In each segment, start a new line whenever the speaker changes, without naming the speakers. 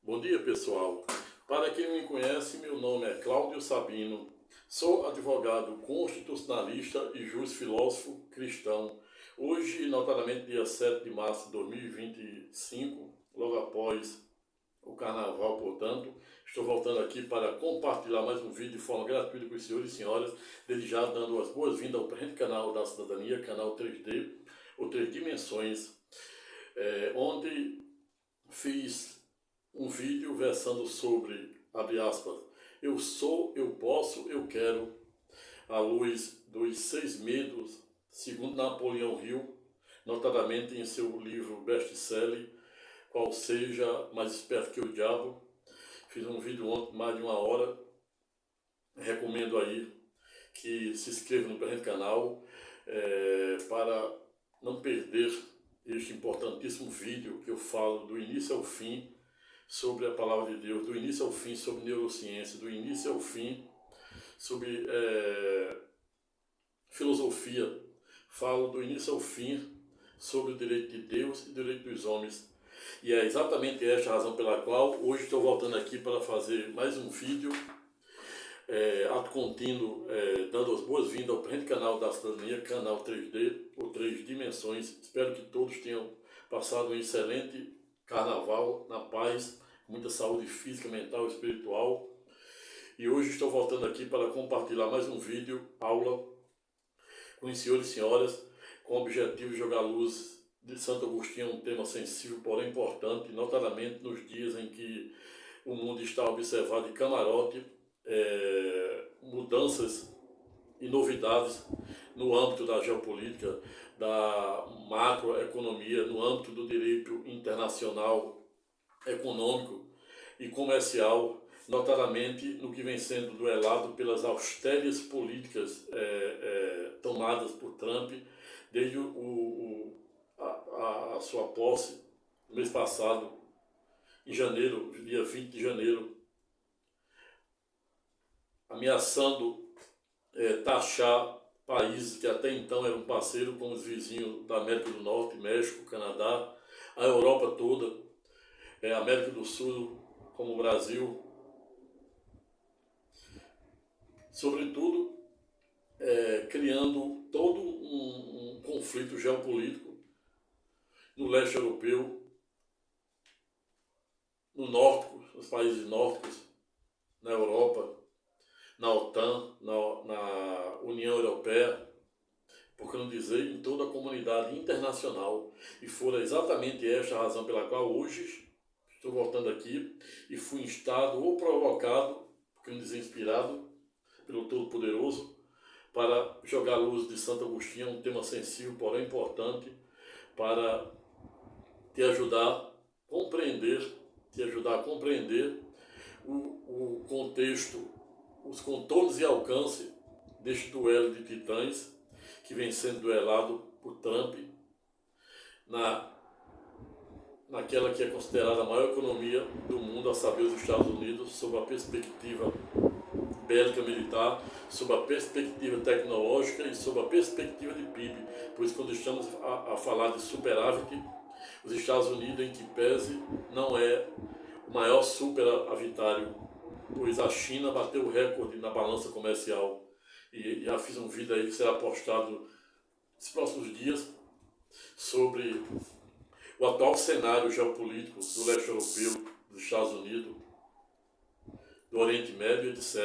Bom dia, pessoal. Para quem não me conhece, meu nome é Cláudio Sabino. Sou advogado constitucionalista e juiz filósofo cristão. Hoje, notadamente, dia 7 de março de 2025, logo após o carnaval, portanto, estou voltando aqui para compartilhar mais um vídeo de forma gratuita com os senhores e senhoras, desde já dando as boas-vindas ao presente canal da cidadania, canal 3D, ou 3 dimensões, onde fiz um vídeo versando sobre, abre aspas, eu sou, eu posso, eu quero, à luz dos 6 medos, segundo Napoleão Hill, notadamente em seu livro best-seller, Qual Seja Mais Esperto que o Diabo. Fiz um vídeo ontem, mais de 1 hora, recomendo aí que se inscreva no presente canal para não perder este importantíssimo vídeo que eu falo do início ao fim sobre a palavra de Deus, do início ao fim sobre neurociência, do início ao fim sobre filosofia. Falo do início ao fim sobre o direito de Deus e o direito dos homens. E é exatamente esta a razão pela qual hoje estou voltando aqui para fazer mais um vídeo, ato contínuo, dando as boas-vindas ao presente canal da cidadania, canal 3D, ou 3 dimensões. Espero que todos tenham passado um excelente carnaval, na paz, com muita saúde física, mental e espiritual. E hoje estou voltando aqui para compartilhar mais um vídeo, aula, com os senhores e senhoras, com o objetivo de jogar luz de Santo Agostinho, um tema sensível, porém importante, notadamente nos dias em que o mundo está observado de camarote, mudanças e novidades no âmbito da geopolítica, da macroeconomia, no âmbito do direito internacional, econômico e comercial, notadamente no que vem sendo duelado pelas austeras políticas tomadas por Trump desde a sua posse no mês passado, em janeiro, dia 20 de janeiro, ameaçando taxar países que até então eram parceiros, como os vizinhos da América do Norte, México, Canadá, a Europa toda, a América do Sul, como o Brasil. Sobretudo, criando todo um conflito geopolítico no leste europeu, no nórdico, nos países nórdicos, na Europa, na OTAN, na União Europeia, por que não dizer em toda a comunidade internacional. E foi exatamente esta a razão pela qual hoje estou voltando aqui e fui instado ou provocado, por que não dizer inspirado, pelo Todo-Poderoso, para jogar a luz de Santo Agostinho, um tema sensível, porém importante, para te ajudar a compreender o contexto, os contornos e alcance deste duelo de titãs que vem sendo duelado por Trump naquela que é considerada a maior economia do mundo, a saber, os Estados Unidos, sob a perspectiva bélica militar, sob a perspectiva tecnológica e sob a perspectiva de PIB. Por isso, quando estamos a falar de superávit, os Estados Unidos, em que pese, não é o maior superavitário, pois a China bateu o recorde na balança comercial. E já fiz um vídeo aí que será postado nos próximos dias sobre o atual cenário geopolítico do leste europeu, dos Estados Unidos, do Oriente Médio, etc.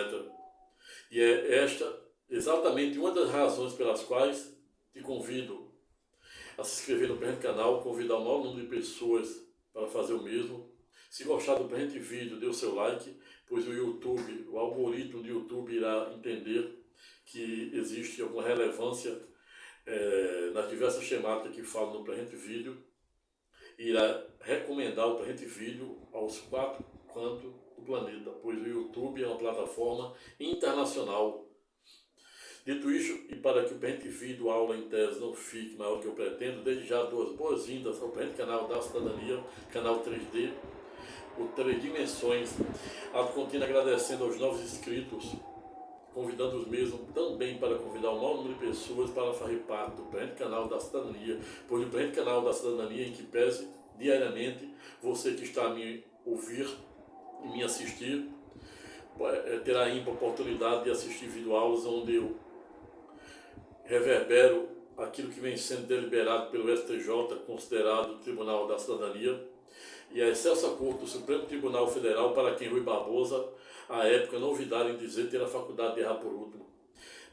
E é esta exatamente uma das razões pelas quais te convido a se inscrever no presente canal, convidar o maior número de pessoas para fazer o mesmo. Se gostar do presente vídeo, dê o seu like, pois o YouTube, o algoritmo do YouTube irá entender que existe alguma relevância nas diversas temáticas que falam no presente vídeo, e irá recomendar o presente vídeo aos 4 cantos do planeta, pois o YouTube é uma plataforma internacional. Dito isso, e para que o presente vídeo, aula em tese, não fique maior do que eu pretendo, desde já dou as boas-vindas ao presente canal da cidadania, canal 3D, o 3 dimensões, ato contínuo agradecendo aos novos inscritos, convidando os mesmos também para convidar o maior número de pessoas para fazer parte do presente canal da cidadania, pois o presente canal da cidadania, em que pese diariamente você que está a me ouvir em me assistir, terá ímpar oportunidade de assistir videoaulas onde eu reverbero aquilo que vem sendo deliberado pelo STJ, considerado Tribunal da Cidadania, e a Excelsa Corte do Supremo Tribunal Federal, para quem Rui Barbosa, à época, não ouvidaram em dizer ter a faculdade de errar por último.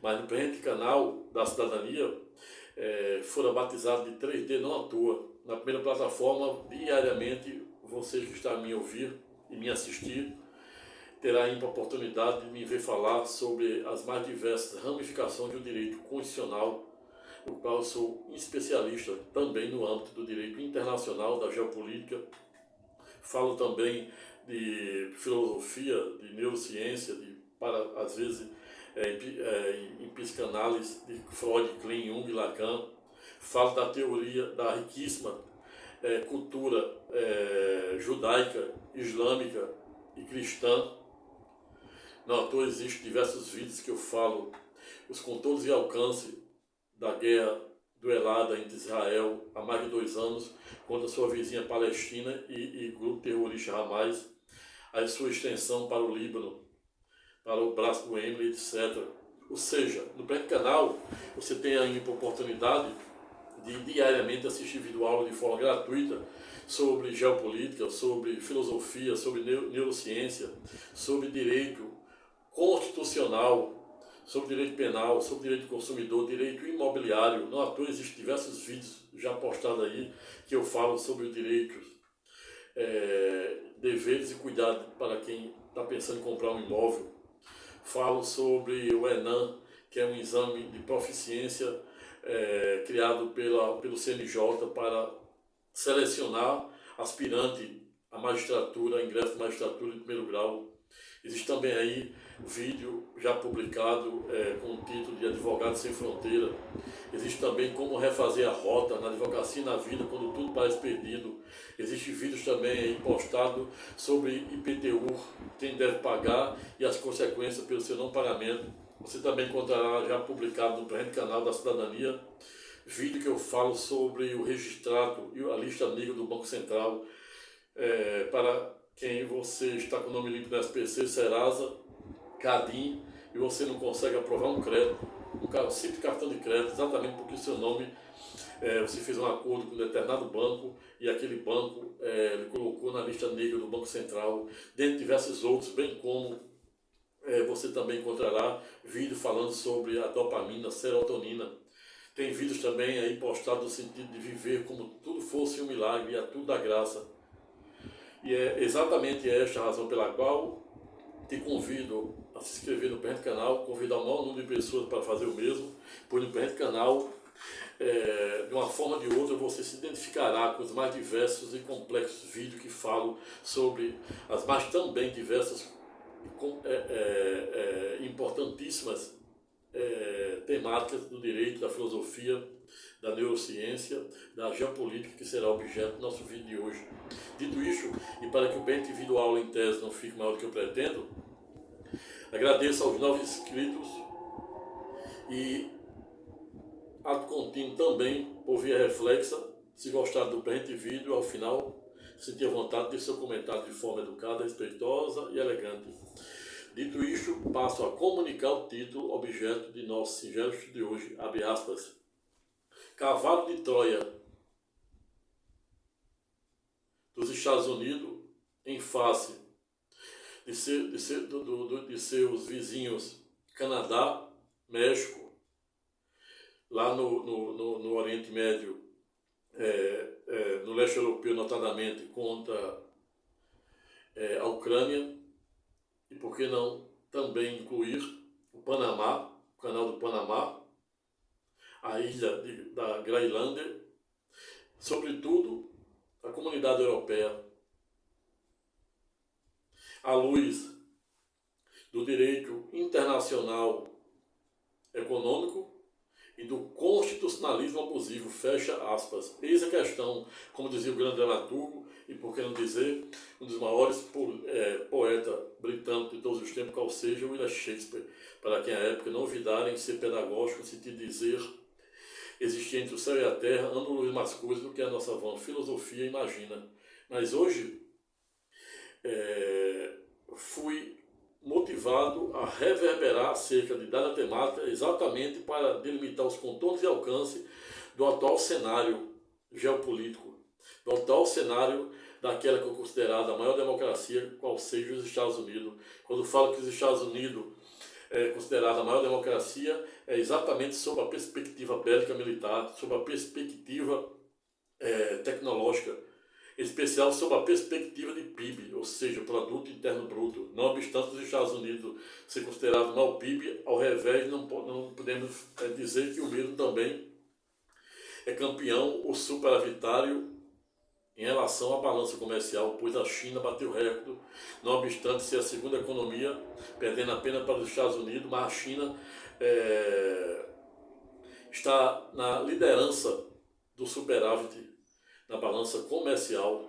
Mas no presente canal da Cidadania, fora batizado de 3D não à toa. Na primeira plataforma, diariamente, você que está a me ouvir e me assistir, terá a oportunidade de me ver falar sobre as mais diversas ramificações do direito constitucional, no qual eu sou especialista também no âmbito do direito internacional, da geopolítica. Falo também de filosofia, de neurociência, para às vezes em psicanálise de Freud, Klein, Jung, Lacan. Falo da teoria da riquíssima cultura judaica, islâmica e cristã. Não à toa existem diversos vídeos que eu falo os contornos e alcance da guerra duelada entre Israel há mais de 2 anos contra sua vizinha Palestina e grupo terrorista Hamas, a sua extensão para o Líbano, para o braço do Emily, etc. Ou seja, no presente canal você tem ainda a oportunidade de diariamente assistir videoaula de forma gratuita sobre geopolítica, sobre filosofia, sobre neurociência, sobre direito constitucional, sobre direito penal, sobre direito do consumidor, direito imobiliário. Não à toa existem diversos vídeos já postados aí que eu falo sobre os direitos, deveres e cuidados para quem está pensando em comprar um imóvel. Falo sobre o ENAM, que é um exame de proficiência criado pelo CNJ para selecionar aspirante à magistratura, ingresso na magistratura de primeiro grau. Existe também aí vídeo já publicado com o título de Advogado Sem Fronteira. Existe também como refazer a rota na advocacia e na vida quando tudo parece perdido. Existem vídeos também aí postados sobre IPTU, quem deve pagar e as consequências pelo seu não pagamento. Você também encontrará já publicado no presente canal da Cidadania vídeo que eu falo sobre o registrado e a lista negra do Banco Central, para quem você está com o nome limpo no SPC, Serasa, Cadim, e você não consegue aprovar um crédito, um simples cartão de crédito, exatamente porque o seu nome, você fez um acordo com um determinado banco e aquele banco ele colocou na lista negra do Banco Central, dentre diversos outros, bem como você também encontrará vídeo falando sobre a dopamina, serotonina. Tem vídeos também aí postados no sentido de viver como tudo fosse um milagre e a tudo da graça. E é exatamente esta a razão pela qual te convido a se inscrever no presente canal, convidar o maior número de pessoas para fazer o mesmo, pois no presente canal, de uma forma ou de outra, você se identificará com os mais diversos e complexos vídeos que falam sobre as mais também diversas importantíssimas temáticas do direito, da filosofia, da neurociência, da geopolítica, que será objeto do nosso vídeo de hoje. Dito isso, e para que o bem vídeo aula em tese não fique maior do que eu pretendo, agradeço aos novos inscritos e ato contínuo também por via reflexa. Se gostar do presente vídeo, ao final, sentir a vontade de seu comentário de forma educada, respeitosa e elegante. Dito isto, passo a comunicar o título objeto de nosso singelo estudo de hoje, abre aspas. Cavalo de Troia dos Estados Unidos em face de seus vizinhos Canadá, México, lá no Oriente Médio, no leste europeu notadamente, contra a Ucrânia, e por que não também incluir o Panamá, o canal do Panamá, a ilha da Groenlândia, sobretudo a comunidade europeia, à luz do direito internacional econômico e do constitucionalismo abusivo, fecha aspas. Eis a questão, como dizia o grande dramaturgo, e por que não dizer, um dos maiores poetas britânicos de todos os tempos, qual seja William Shakespeare, para quem à época não ouvidarem ser pedagógico, no sentido de dizer, existia entre o céu e a terra, ângulos mais coisas do que a nossa vã filosofia imagina. Mas hoje, motivado a reverberar acerca de dada temática exatamente para delimitar os contornos e alcance do atual cenário geopolítico, do atual cenário daquela que é considerada a maior democracia, qual seja os Estados Unidos. Quando falo que os Estados Unidos é considerada a maior democracia, é exatamente sob a perspectiva bélica militar, sob a perspectiva tecnológica, em especial sob a perspectiva de PIB, ou seja, Produto Interno Bruto. Não obstante os Estados Unidos ser considerado mau PIB, ao revés, não podemos dizer que o mesmo também é campeão ou superavitário em relação à balança comercial, pois a China bateu recorde, não obstante ser a segunda economia, perdendo apenas para os Estados Unidos, mas a China está na liderança do superávit na balança comercial.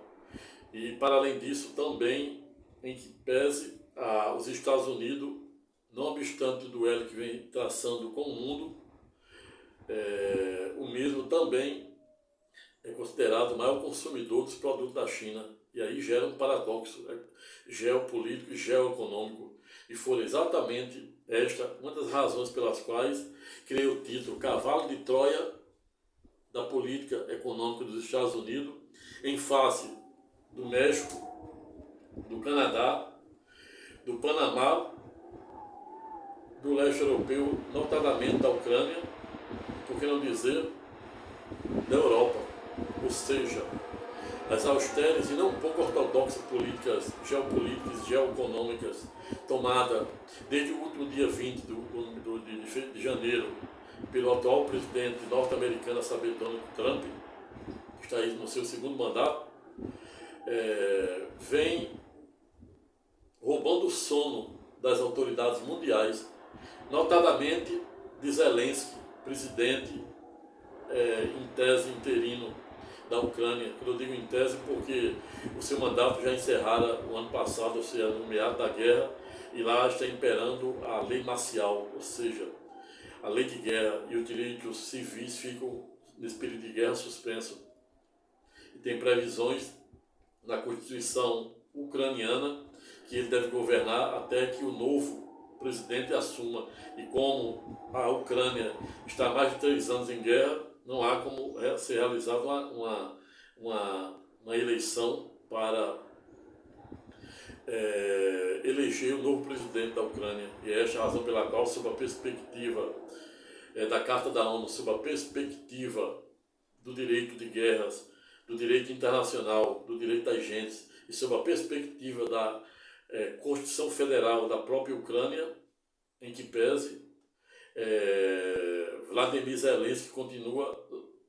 E, para além disso, também, em que pese os Estados Unidos, não obstante o duelo que vem traçando com o mundo, o mesmo também é considerado o maior consumidor dos produtos da China. E aí gera um paradoxo geopolítico e geoeconômico. E foi exatamente esta uma das razões pelas quais criei o título Cavalo de Troia da política econômica dos Estados Unidos em face do México, do Canadá, do Panamá, do leste europeu, notadamente da Ucrânia, por que não dizer da Europa. Ou seja, as austeras e não pouco ortodoxas políticas geopolíticas e geoeconômicas tomadas desde o último dia 20 de janeiro pelo atual presidente norte-americano, a saber, Donald Trump, que está aí no seu segundo mandato, vem roubando o sono das autoridades mundiais, notadamente de Zelensky, presidente em tese interino da Ucrânia. Eu digo em tese porque o seu mandato já encerrara o ano passado, ou seja, no meado da guerra, e lá está imperando a lei marcial, ou seja, a lei de guerra, e os direitos civis ficam nesse período de guerra suspenso. E tem previsões na Constituição ucraniana que ele deve governar até que o novo presidente assuma. E como a Ucrânia está há mais de 3 anos em guerra, não há como ser realizada uma eleição para eleger o novo presidente da Ucrânia. E é esta a razão pela qual, sob a perspectiva da Carta da ONU, sob a perspectiva do direito de guerras, do direito internacional, do direito das gentes, e sob a perspectiva da Constituição Federal da própria Ucrânia, em que pese, Vladimir Zelensky continua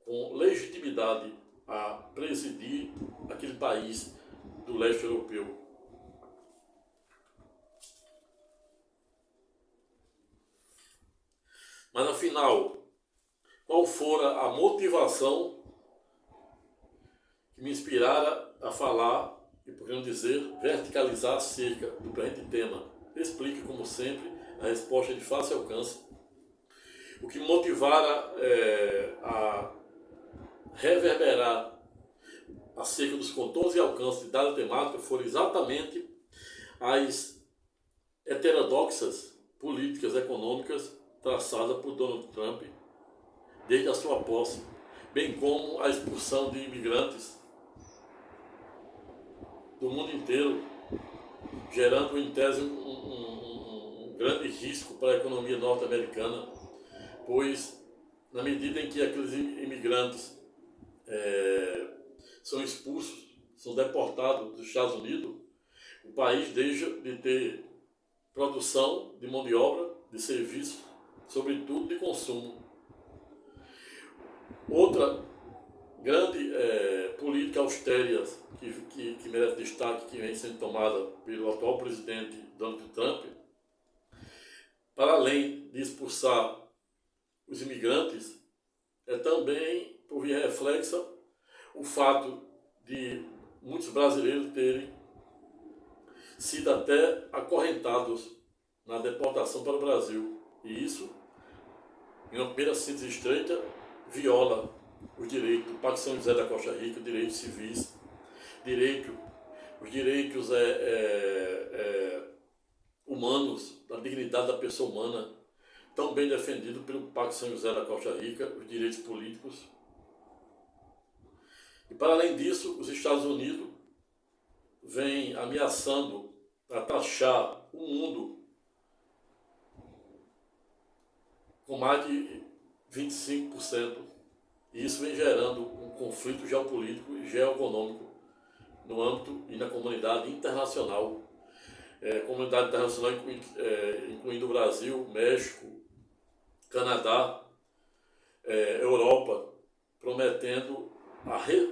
com legitimidade a presidir aquele país do leste europeu. Mas afinal, qual fora a motivação que me inspirara a falar, e por que não dizer, verticalizar acerca do presente tema? Explique, como sempre, a resposta de fácil alcance. O que me motivara a reverberar acerca dos contornos e alcances de dada temática foram exatamente as heterodoxas políticas econômicas traçadas por Donald Trump desde a sua posse, bem como a expulsão de imigrantes do mundo inteiro, gerando em tese um grande risco para a economia norte-americana, pois na medida em que aqueles imigrantes são expulsos, são deportados dos Estados Unidos, o país deixa de ter produção de mão de obra, de serviço, sobretudo de consumo. Outra grande política austera que merece destaque, que vem sendo tomada pelo atual presidente Donald Trump, para além de expulsar os imigrantes, é também, por via reflexa, o fato de muitos brasileiros terem sido até acorrentados na deportação para o Brasil. E isso, em uma primeira síntese estreita, viola os direitos do Pacto São José da Costa Rica, direitos civis, os direitos humanos, da dignidade da pessoa humana, tão bem defendido pelo Pacto São José da Costa Rica, os direitos políticos. E para além disso, os Estados Unidos vêm ameaçando a taxar o mundo com mais de 25%. E isso vem gerando um conflito geopolítico e geoeconômico no âmbito e na comunidade internacional. Comunidade internacional incluindo o Brasil, México, Canadá, Europa, prometendo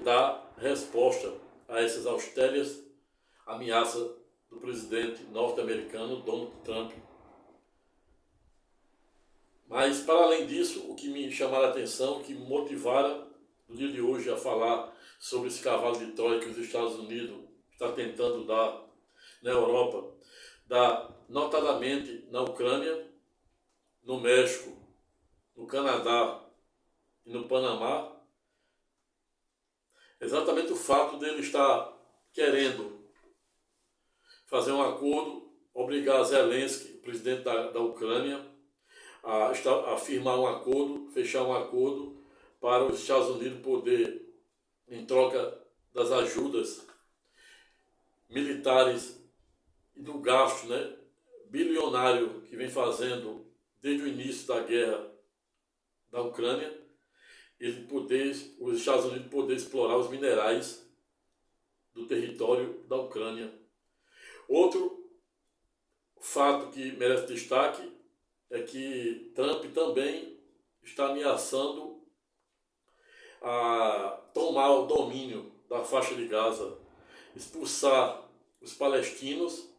dar resposta a essas austeras ameaças do presidente norte-americano Donald Trump. Mas, para além disso, o que me chamaram a atenção, o que me motivaram no dia de hoje a falar sobre esse cavalo de Troia que os Estados Unidos estão tentando dar na Europa, notadamente na Ucrânia, no México, no Canadá e no Panamá, exatamente o fato dele estar querendo fazer um acordo, obrigar Zelensky, o presidente da Ucrânia, a firmar um acordo, fechar um acordo para os Estados Unidos poder, em troca das ajudas militares e do gasto, né, bilionário que vem fazendo desde o início da guerra da Ucrânia, os Estados Unidos poder explorar os minerais do território da Ucrânia. Outro fato que merece destaque é que Trump também está ameaçando a tomar o domínio da faixa de Gaza, expulsar os palestinos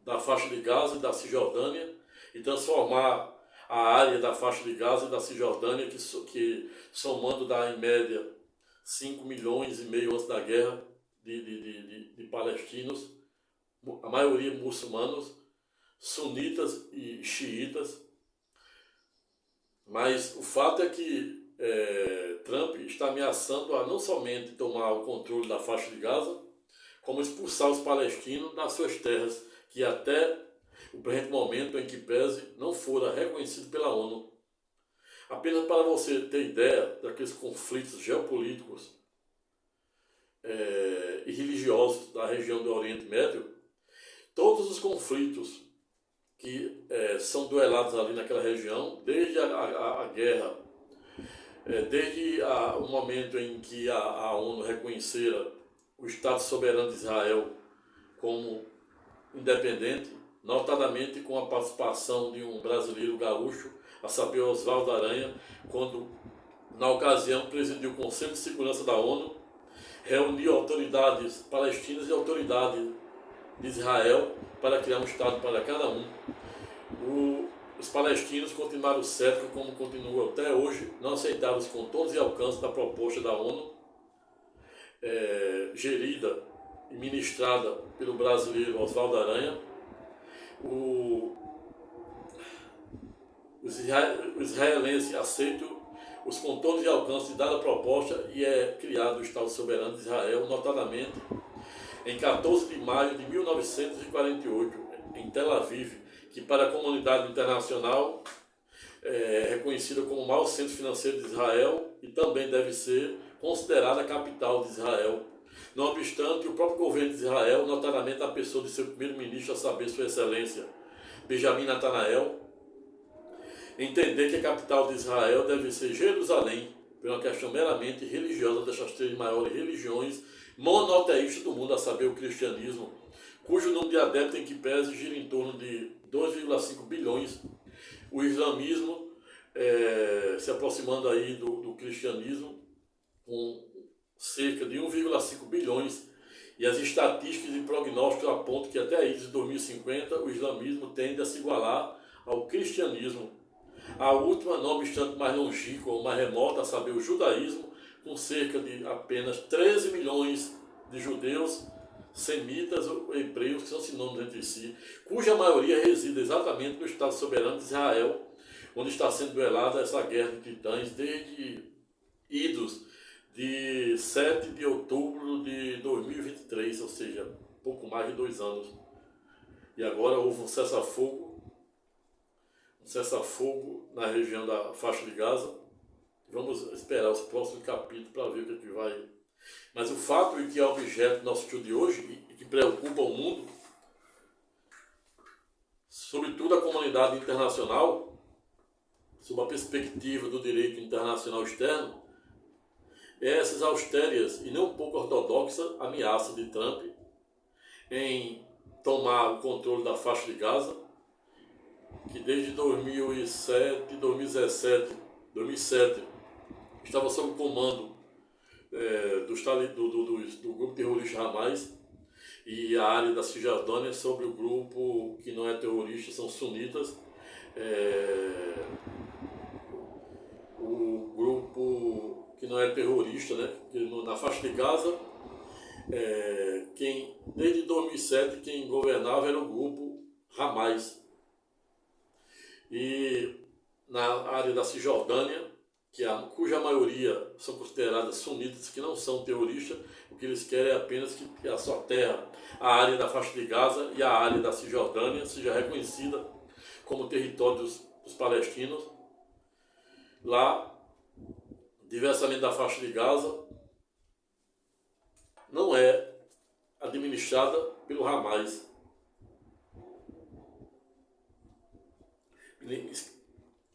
da faixa de Gaza e da Cisjordânia e transformar a área da faixa de Gaza e da Cisjordânia, que somando dá em média 5 milhões e meio antes da guerra de palestinos, a maioria muçulmanos, sunitas e xiitas. Mas o fato é que Trump está ameaçando a não somente tomar o controle da faixa de Gaza, como expulsar os palestinos das suas terras, que até o presente momento, em que pese, não fora reconhecido pela ONU. Apenas para você ter ideia daqueles conflitos geopolíticos e religiosos da região do Oriente Médio, todos os conflitos que são duelados ali naquela região, desde a guerra, desde o momento em que a ONU reconhecera o Estado soberano de Israel como independente, notadamente com a participação de um brasileiro gaúcho, a saber, Oswaldo Aranha, quando, na ocasião, presidiu o Conselho de Segurança da ONU, reuniu autoridades palestinas e autoridades de Israel para criar um Estado para cada um. Os palestinos continuaram céticos, como continuam até hoje, não aceitaram os contornos e alcances da proposta da ONU, gerida e ministrada pelo brasileiro Oswaldo Aranha. Os israelenses aceitam os contornos e alcances dada a proposta e é criado o Estado Soberano de Israel, notadamente em 14 de maio de 1948, em Tel Aviv, que para a comunidade internacional é reconhecida como o maior centro financeiro de Israel e também deve ser considerada a capital de Israel. Não obstante, o próprio governo de Israel, notadamente a pessoa de seu primeiro-ministro, a saber, Sua Excelência Benjamin Netanyahu, entender que a capital de Israel deve ser Jerusalém, por uma questão meramente religiosa dessas três maiores religiões monoteístas do mundo, a saber, o cristianismo, cujo número de adeptos em que pese gira em torno de 2,5 bilhões, o islamismo se aproximando aí do cristianismo, com cerca de 1,5 bilhões, e as estatísticas e prognósticos apontam que até aí, de 2050, o islamismo tende a se igualar ao cristianismo. A última, não obstante mais longínqua ou mais remota, a saber, o judaísmo, com cerca de apenas 13 milhões de judeus, semitas ou hebreus, que são sinônimos entre si, cuja maioria reside exatamente no Estado Soberano de Israel, onde está sendo duelada essa guerra de titãs desde idos de 7 de outubro de 2023, ou seja, pouco mais de 2 anos. e agora houve um cessar-fogo na região da faixa de Gaza. Vamos esperar os próximos capítulos para ver o que vai. Mas o fato é que é objeto do nosso estudo de hoje e que preocupa o mundo, sobretudo a comunidade internacional, sob a perspectiva do direito internacional externo, é essa exaustéria e não pouco ortodoxa ameaça de Trump em tomar o controle da faixa de Gaza, que desde 2007 estava sob o comando do grupo terrorista Hamas, e a área da Cisjordânia sobre o grupo que não é terrorista, são sunitas. O grupo que não é terrorista, né, na faixa de Gaza, desde 2007 quem governava era o grupo Hamas. E na área da Cisjordânia, cuja maioria são consideradas sunitas, que não são terroristas, o que eles querem é apenas que a sua terra, a área da faixa de Gaza e a área da Cisjordânia seja reconhecida como território dos palestinos. Lá, diversamente da faixa de Gaza, não é administrada pelo Hamas.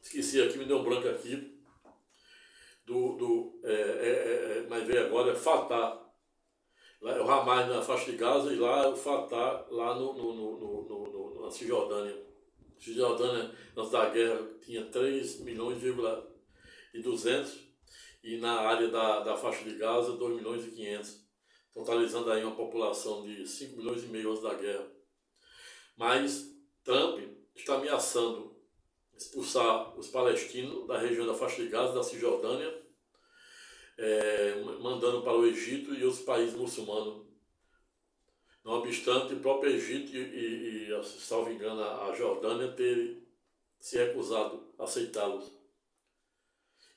Esqueci aqui, me deu um branco aqui. Mas veio agora, é Fatah. Lá é o Hamas na faixa de Gaza e lá é o Fatah, lá na Cisjordânia. A Cisjordânia, antes da guerra, tinha 3 milhões e 200 e na área da faixa de Gaza, 2 milhões e 500, totalizando aí uma população de 5 milhões e meio antes da guerra. Mas Trump está ameaçando expulsar os palestinos da região da faixa de Gaza, da Cisjordânia, mandando para o Egito e outros países muçulmanos. Não obstante, o próprio Egito e salvo engano, a Jordânia ter se recusado a aceitá-los.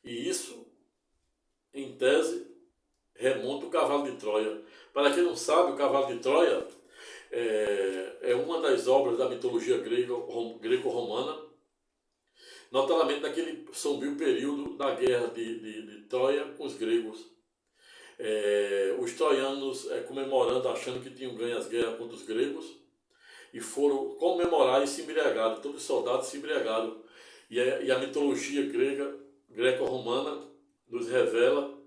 E isso, em tese, remonta o cavalo de Troia. Para quem não sabe, o cavalo de Troia é uma das obras da mitologia greco-romana, notadamente naquele sombrio período da guerra de Troia com os gregos. Os troianos comemorando, achando que tinham ganho as guerras contra os gregos, e foram comemorar e se embriagaram, todos os soldados se embriagaram. E a mitologia greco-romana nos revela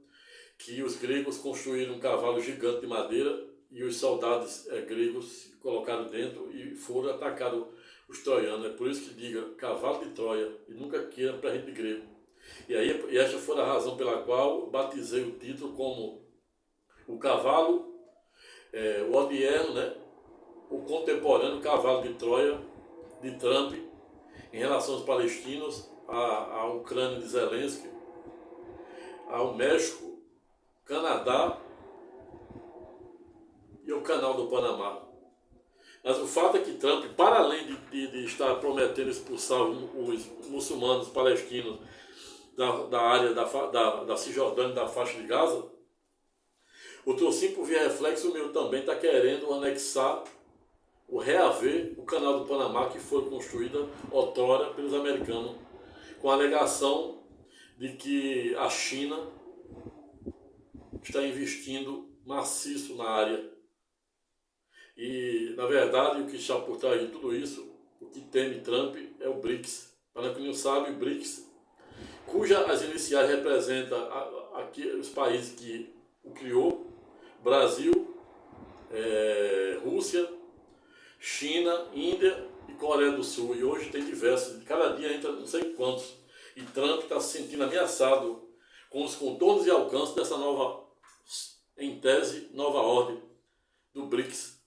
que os gregos construíram um cavalo gigante de madeira e os soldados gregos se colocaram dentro e foram atacar os troianos. É por isso que diga cavalo de Troia e nunca queira presente grego. E esta foi a razão pela qual batizei o título como o cavalo, o odierno, né? O contemporâneo cavalo de Troia de Trump em relação aos palestinos, à Ucrânia de Zelensky, ao México, Canadá e ao Canal do Panamá. Mas o fato é que Trump, para além de estar prometendo expulsar os muçulmanos palestinos da área da Cisjordânia, da faixa de Gaza, o Trocinho, por via reflexo meu, também está querendo anexar, reaver o Canal do Panamá, que foi construído outrora pelos americanos, com a alegação de que a China está investindo maciço na área. E, na verdade, o que está por trás de tudo isso, o que teme Trump, é o BRICS. Para quem não sabe, o BRICS, as iniciais representam aqui os países que o criou: Brasil, Rússia, China, Índia e Coreia do Sul. E hoje tem diversos, cada dia entra não sei quantos. E Trump está se sentindo ameaçado com os contornos e alcances dessa nova, em tese, nova ordem do BRICS,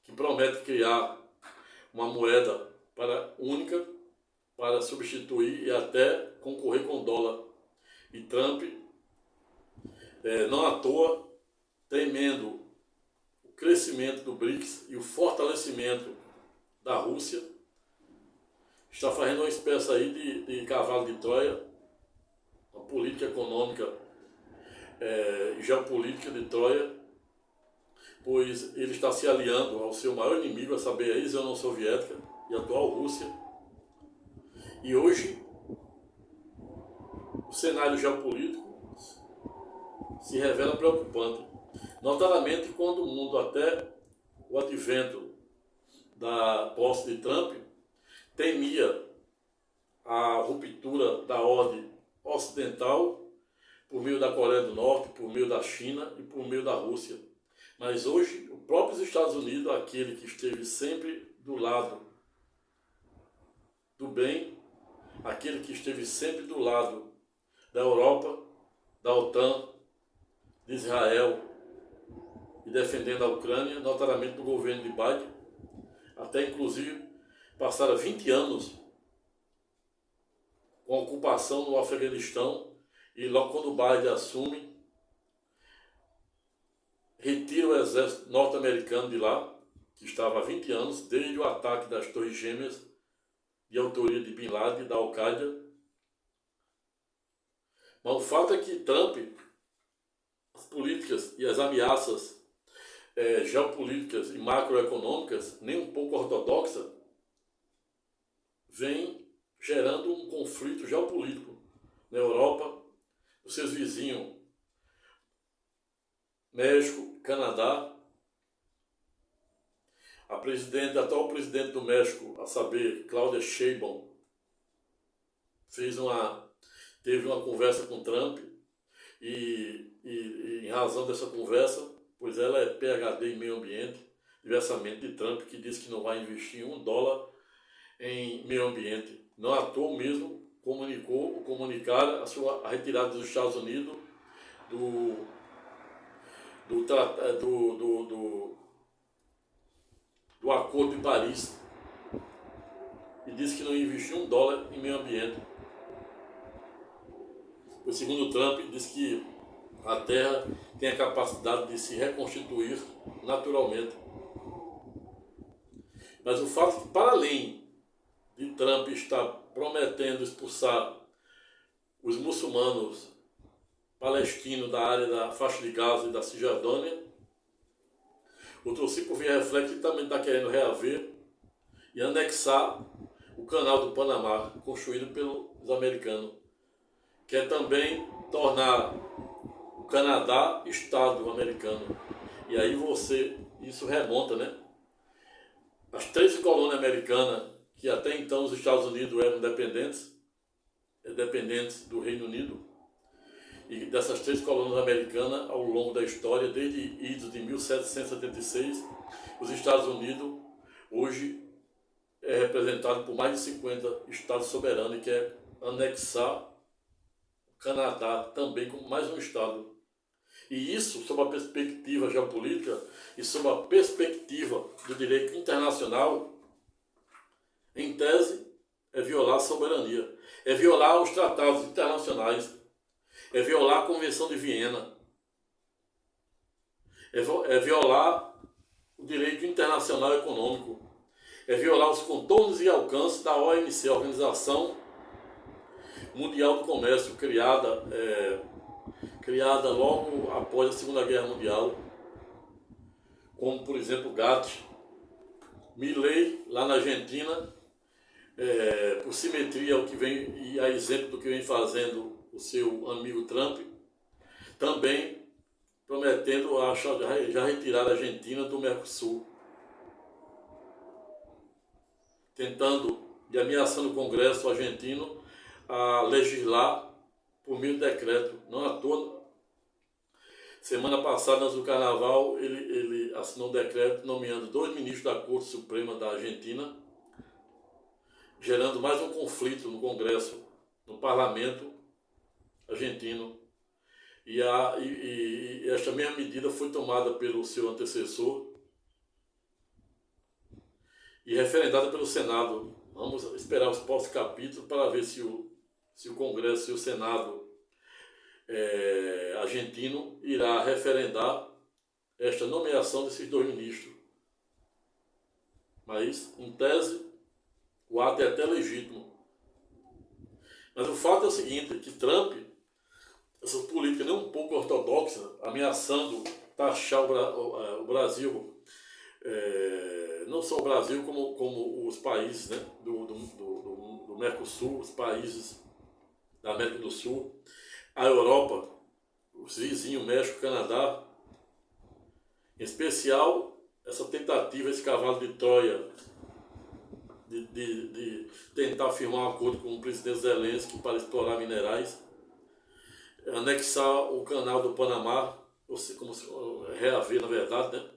que promete criar uma moeda única para substituir e até concorrer com o dólar. E Trump, não à toa, temendo o crescimento do BRICS e o fortalecimento da Rússia, está fazendo uma espécie aí de cavalo de Troia, uma política econômica e geopolítica de Troia, pois ele está se aliando ao seu maior inimigo, a saber, a ex-União Soviética e a atual Rússia. E hoje, o cenário geopolítico se revela preocupante, notadamente quando o mundo, até o advento da posse de Trump, temia a ruptura da ordem ocidental por meio da Coreia do Norte, por meio da China e por meio da Rússia. Mas hoje, os próprios Estados Unidos, aquele que esteve sempre do lado do bem, aquele que esteve sempre do lado da Europa, da OTAN, de Israel e defendendo a Ucrânia, notadamente do governo de Biden, até inclusive passaram 20 anos com a ocupação no Afeganistão, e logo quando o Biden assume, retira o exército norte-americano de lá, que estava há 20 anos, desde o ataque das Torres Gêmeas, de autoria de Bin Laden, da Al-Qaeda. Mas o fato é que Trump, as políticas e as ameaças geopolíticas e macroeconômicas, nem um pouco ortodoxa, vem gerando um conflito geopolítico na Europa, os seus vizinhos, México, Canadá. A atual presidente do México, a saber, Claudia Sheinbaum, teve uma conversa com Trump e em razão dessa conversa, pois ela é PhD em meio ambiente, diversamente de Trump, que diz que não vai investir $1 em meio ambiente. Não à toa mesmo comunicar a retirada dos Estados Unidos do Acordo de Paris, e disse que não investiu $1 em meio ambiente. O segundo Trump, diz que a Terra tem a capacidade de se reconstituir naturalmente. Mas o fato é que, para além de Trump estar prometendo expulsar os muçulmanos palestinos da área da faixa de Gaza e da Cisjordânia, o Trocico via reflexo também está querendo reaver e anexar o canal do Panamá, construído pelos americanos. Quer também tornar o Canadá Estado americano. E aí isso remonta, né? As 13 colônias americanas, que até então os Estados Unidos eram dependentes do Reino Unido, e dessas 3 colônias americanas, ao longo da história, desde idos de 1776, os Estados Unidos hoje é representado por mais de 50 estados soberanos e quer anexar o Canadá também como mais um estado. E isso, sob a perspectiva geopolítica e sob a perspectiva do direito internacional, em tese, é violar a soberania, é violar os tratados internacionais, é violar a Convenção de Viena, é violar o direito internacional econômico, é violar os contornos e alcances da OMC, a Organização Mundial do Comércio, criada logo após a Segunda Guerra Mundial, como, por exemplo, GATT. Milei, lá na Argentina, por simetria ao que vem, e a exemplo do que vem fazendo o seu amigo Trump, também prometendo já retirar a Argentina do Mercosul, tentando e ameaçando o Congresso argentino a legislar por meio de decreto. Não à toa, semana passada, antes do Carnaval, ele assinou um decreto nomeando 2 ministros da Corte Suprema da Argentina, gerando mais um conflito no Congresso, no Parlamento argentino. E esta mesma medida foi tomada pelo seu antecessor e referendada pelo Senado. Vamos esperar os próximos capítulos para ver se o Congresso e o Senado argentino irá referendar esta nomeação desses 2 ministros. Mas, em tese, o ato é até legítimo. Mas o fato é o seguinte, que Trump, essa política nem um pouco ortodoxa, ameaçando taxar o Brasil, não só o Brasil, como os países, né, do Mercosul, os países da América do Sul, a Europa, os vizinhos, México, Canadá, em especial essa tentativa, esse cavalo de Troia, de tentar firmar um acordo com o presidente Zelensky para explorar minerais, anexar o canal do Panamá, ou seja, como se reaver, na verdade, né?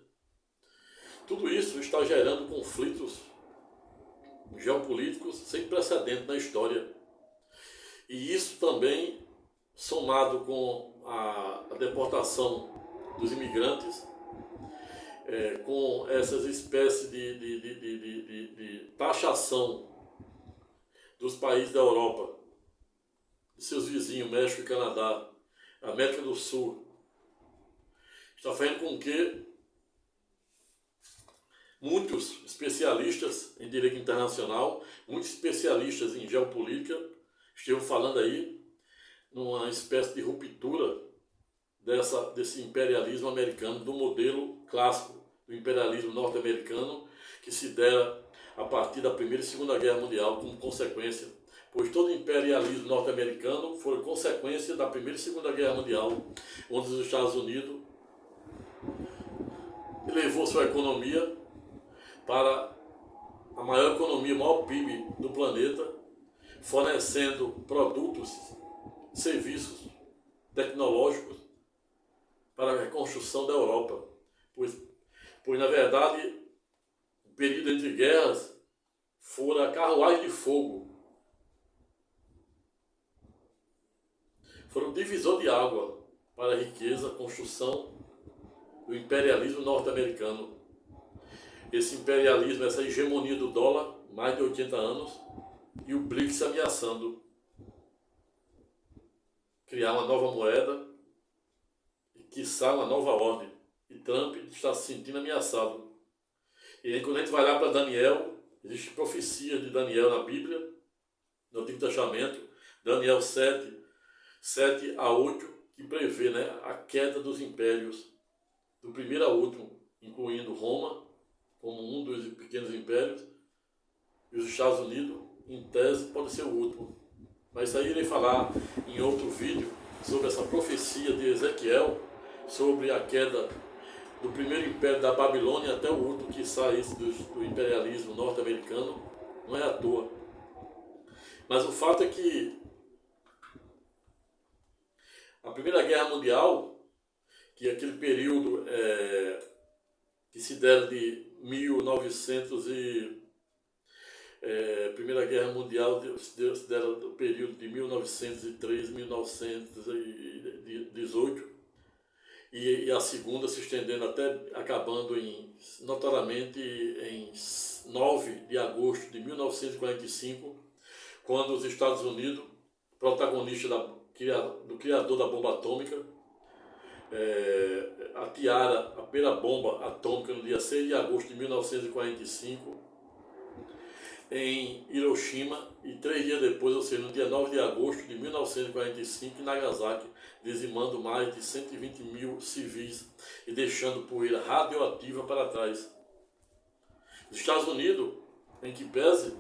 Tudo isso está gerando conflitos geopolíticos sem precedente na história. E isso também, somado com a deportação dos imigrantes, com essas espécies de taxação dos países da Europa, de seus vizinhos, México e Canadá, América do Sul, está fazendo com que muitos especialistas em direito internacional, muitos especialistas em geopolítica, estejam falando aí numa espécie de ruptura desse imperialismo americano, do modelo clássico do imperialismo norte-americano, que se dera a partir da Primeira e Segunda Guerra Mundial como consequência, pois todo o imperialismo norte-americano foi consequência da Primeira e Segunda Guerra Mundial, onde os Estados Unidos elevou sua economia para a maior economia, o maior PIB do planeta, fornecendo produtos, serviços tecnológicos para a reconstrução da Europa. Pois na verdade, o período entre guerras fora a carruagem de fogo. Foram um divisor de água para a riqueza, a construção do imperialismo norte-americano. Esse imperialismo, essa hegemonia do dólar, mais de 80 anos, e o BRICS ameaçando criar uma nova moeda e, quiçá, uma nova ordem. E Trump está se sentindo ameaçado. E aí, quando a gente vai lá para Daniel, existe profecia de Daniel na Bíblia, no Antigo Testamento, Daniel 7 a 8, que prevê, né, a queda dos impérios, do primeiro ao último, incluindo Roma, como um dos pequenos impérios, e os Estados Unidos, em tese, pode ser o último. Mas isso aí irei falar em outro vídeo sobre essa profecia de Ezequiel, sobre a queda do primeiro império da Babilônia até o último, que saísse do imperialismo norte-americano. Não é à toa. Mas o fato é que a Primeira Guerra Mundial, que é aquele período que se dera de 1900 Primeira Guerra Mundial se dera do período de 1903 a 1918, e a segunda se estendendo até acabando notadamente em 9 de agosto de 1945, quando os Estados Unidos, protagonista do criador da bomba atômica, ateara a primeira bomba atômica no dia 6 de agosto de 1945 em Hiroshima, e 3 dias depois, ou seja, no dia 9 de agosto de 1945, em Nagasaki, dizimando mais de 120 mil civis e deixando poeira radioativa para trás. Os Estados Unidos, em que pese,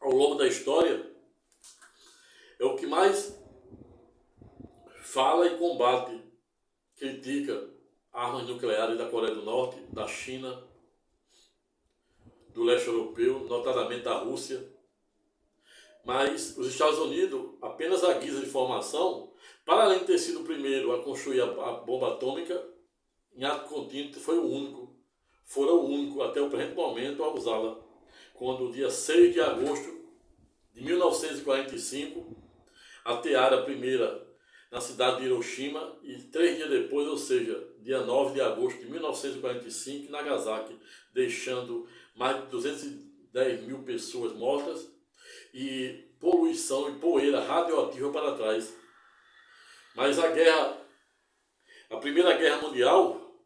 ao longo da história, é o que mais fala e combate, critica armas nucleares da Coreia do Norte, da China, do leste europeu, notadamente da Rússia. Mas os Estados Unidos, apenas à guisa de formação, para além de ter sido o primeiro a construir a bomba atômica, em ato contínuo foram o único até o presente momento a usá-la. Quando, no dia 6 de agosto de 1945, atearam a primeira na cidade de Hiroshima, e 3 dias depois, ou seja, dia 9 de agosto de 1945, em Nagasaki, deixando mais de 210 mil pessoas mortas e poluição e poeira radioativa para trás. Mas a Primeira Guerra Mundial,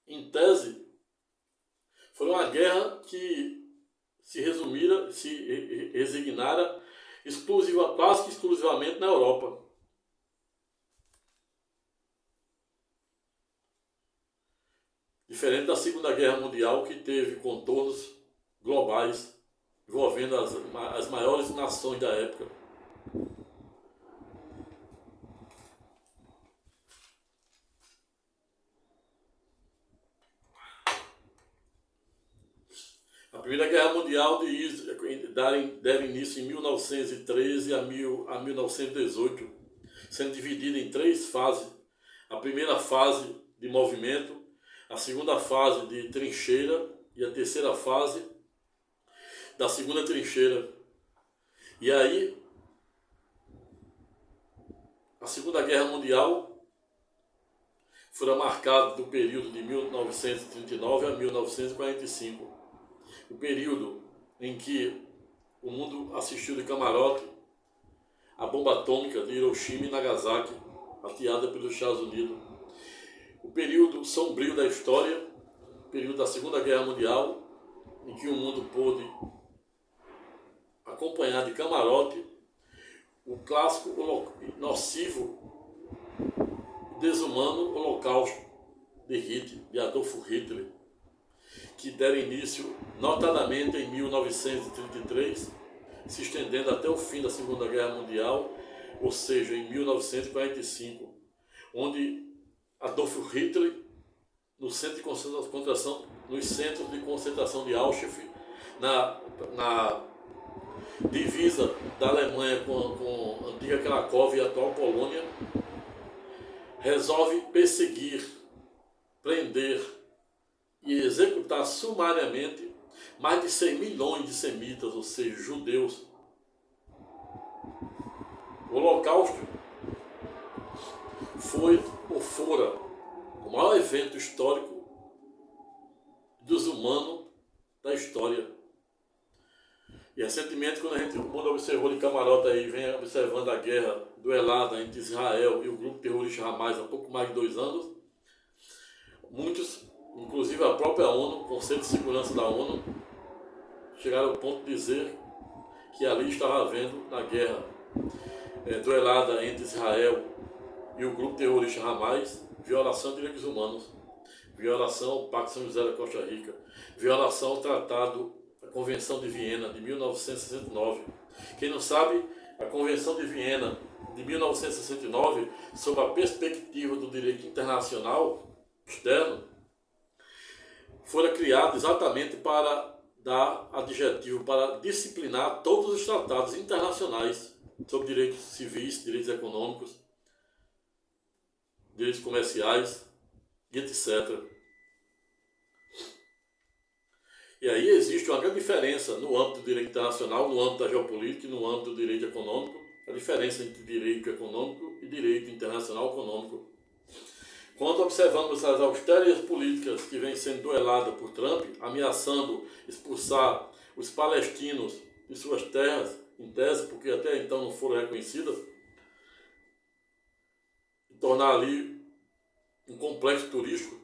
em tese, foi uma guerra que se resignara quase que exclusivamente na Europa. diferente da Segunda Guerra Mundial, que teve contornos globais envolvendo as maiores nações da época. A Primeira Guerra Mundial deram início em 1913 a 1918, sendo dividida em 3 fases. A primeira fase de movimento, a segunda fase de trincheira e a terceira fase da segunda trincheira. E aí, a Segunda Guerra Mundial foi marcada do período de 1939 a 1945. O período em que o mundo assistiu de camarote a bomba atômica de Hiroshima e Nagasaki, ateada pelos Estados Unidos. O período sombrio da história, o período da Segunda Guerra Mundial, em que o mundo pôde acompanhar de camarote o clássico nocivo, desumano Holocausto de Adolf Hitler, que deram início notadamente em 1933, se estendendo até o fim da Segunda Guerra Mundial, ou seja, em 1945, onde Adolf Hitler, nos centros de concentração de Auschwitz, na divisa da Alemanha com a antiga Cracóvia e a atual Polônia, resolve perseguir, prender e executar sumariamente mais de 100 milhões de semitas, ou seja, judeus. O Holocausto fora o maior evento histórico desumano da história. E recentemente, quando o mundo observou de camarote aí, vem observando a guerra duelada entre Israel e o grupo terrorista Hamas há pouco mais de 2 anos, muitos, inclusive a própria ONU, o Conselho de Segurança da ONU, chegaram ao ponto de dizer que ali estava havendo, na guerra duelada entre Israel e o grupo terrorista Hamas, violação de direitos humanos, violação ao Pacto São José da Costa Rica, violação ao Tratado, a Convenção de Viena de 1969. Quem não sabe, a Convenção de Viena de 1969, sob a perspectiva do direito internacional externo, foi criada exatamente para dar adjetivo, para disciplinar todos os tratados internacionais sobre direitos civis, direitos econômicos, direitos comerciais, etc. E aí existe uma grande diferença no âmbito do direito internacional, no âmbito da geopolítica e no âmbito do direito econômico, a diferença entre direito econômico e direito internacional econômico. Quando observamos as austérias políticas que vêm sendo dueladas por Trump, ameaçando expulsar os palestinos de suas terras, em tese, porque até então não foram reconhecidas, e tornar ali um complexo turístico,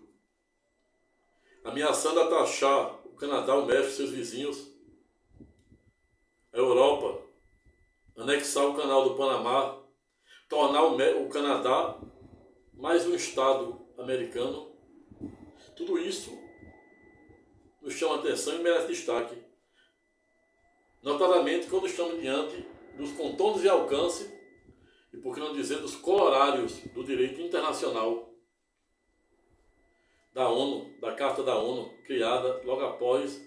ameaçando ataxar o Canadá, o México e seus vizinhos, a Europa, anexar o Canal do Panamá, tornar o Canadá mais um estado americano. Tudo isso nos chama atenção e merece destaque. Notadamente quando estamos diante dos contornos e alcance, e por que não dizer dos colorários do direito internacional da ONU, da Carta da ONU, criada logo após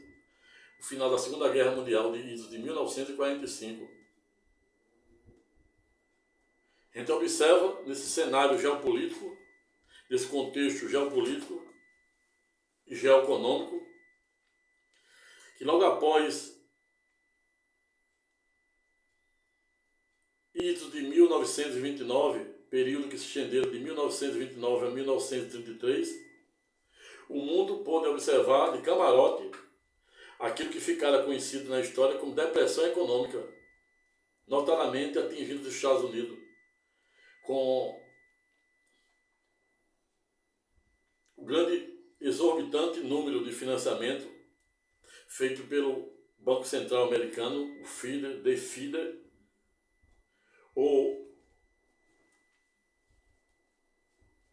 o final da Segunda Guerra Mundial de 1945. A gente observa nesse cenário geopolítico, nesse contexto geopolítico e geoeconômico, que logo após idos de 1929, período que se estendeu de 1929 a 1933, o mundo pôde observar de camarote aquilo que ficara conhecido na história como depressão econômica, notadamente atingindo os Estados Unidos, com o grande exorbitante número de financiamento feito pelo Banco Central americano, o FED, ou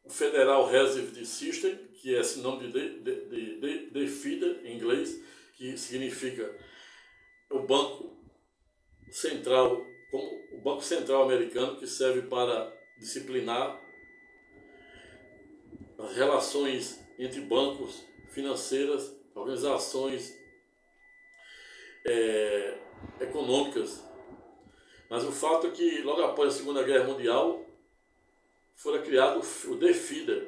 o Federal Reserve System, que é sinônimo de FIDE em inglês, que significa o Banco Central, como o Banco Central americano, que serve para disciplinar as relações entre bancos, financeiras, organizações econômicas. Mas o fato é que logo após a Segunda Guerra Mundial foi criado o DFIDE,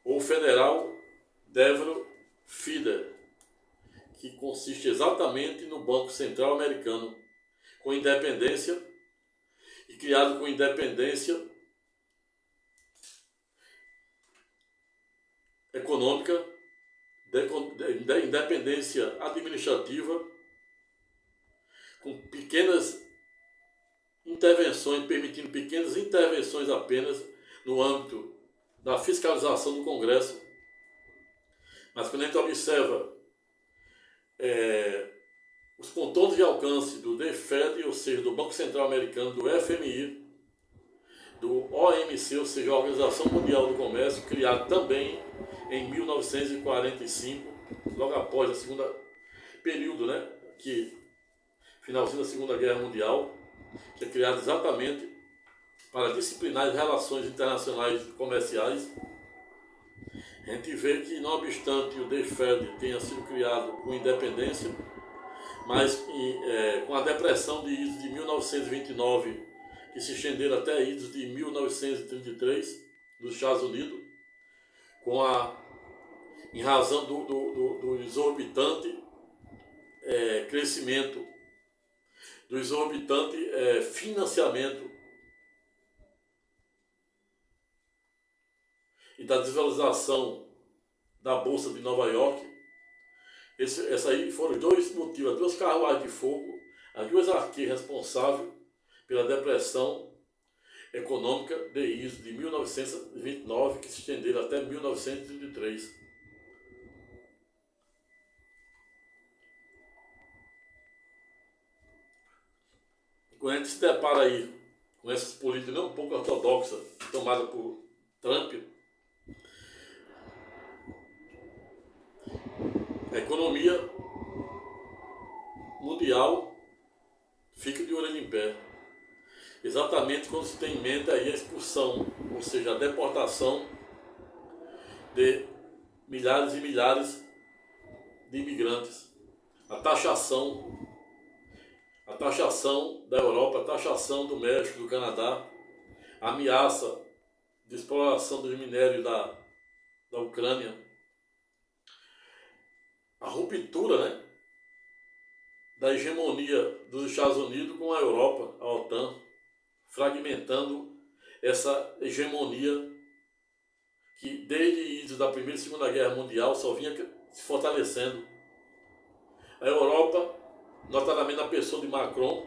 ou Federal Devil FIDE, que consiste exatamente no Banco Central Americano, com independência e criado com independência econômica, independência administrativa, com pequenas intervenções, permitindo pequenas intervenções apenas no âmbito da fiscalização do Congresso. Mas quando a gente observa os pontões de alcance do DFED, ou seja, do Banco Central Americano, do FMI, do OMC, ou seja, a Organização Mundial do Comércio, criado também em 1945, logo após a segunda período, que finalzinho da Segunda Guerra Mundial, que é criado exatamente para disciplinar as relações internacionais comerciais. A gente vê que, não obstante o DFED tenha sido criado com independência, mas com a depressão de idos de 1929, que se estenderam até idos de 1933, dos Estados Unidos, em razão do exorbitante crescimento, do exorbitante financiamento e da desvalorização da Bolsa de Nova York. Essa aí foram os dois motivos, as duas carruagens de fogo, as duas arqueiras responsáveis pela depressão econômica de 1929, que se estenderam até 1933. Quando a gente se depara aí com essas políticas não um pouco ortodoxas tomadas por Trump, a economia mundial fica de orelha em pé. Exatamente quando se tem em mente aí a expulsão, ou seja, a deportação de milhares e milhares de imigrantes, a taxação da Europa, a taxação do México, do Canadá, a ameaça de exploração dos minérios da Ucrânia, a ruptura, da hegemonia dos Estados Unidos com a Europa, a OTAN, fragmentando essa hegemonia que desde o início da Primeira e Segunda Guerra Mundial só vinha se fortalecendo. A Europa, notadamente na pessoa de Macron,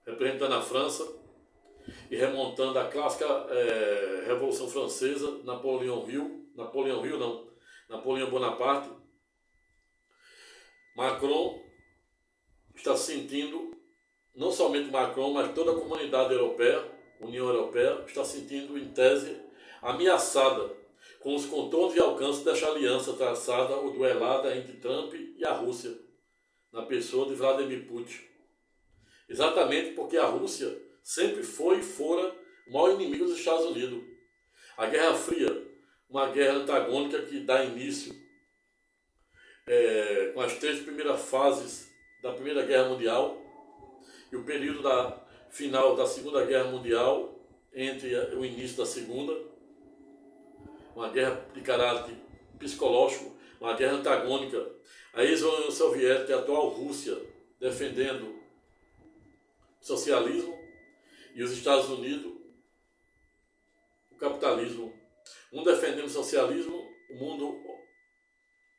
representando a França e remontando a clássica Revolução Francesa, Napoleão Bonaparte. Macron está sentindo, não somente Macron, mas toda a comunidade europeia, União Europeia, está sentindo, em tese, ameaçada com os contornos e alcance desta aliança traçada ou duelada entre Trump e a Rússia, na pessoa de Vladimir Putin. Exatamente porque a Rússia sempre foi e fora o maior inimigo dos Estados Unidos. A Guerra Fria, uma guerra antagônica que dá início com as 3 primeiras fases da Primeira Guerra Mundial e o período final da Segunda Guerra Mundial, entre o início da Segunda, uma guerra de caráter psicológico, uma guerra antagônica. A ex-União Soviética e a atual Rússia defendendo o socialismo e os Estados Unidos o capitalismo. Um defendendo o socialismo,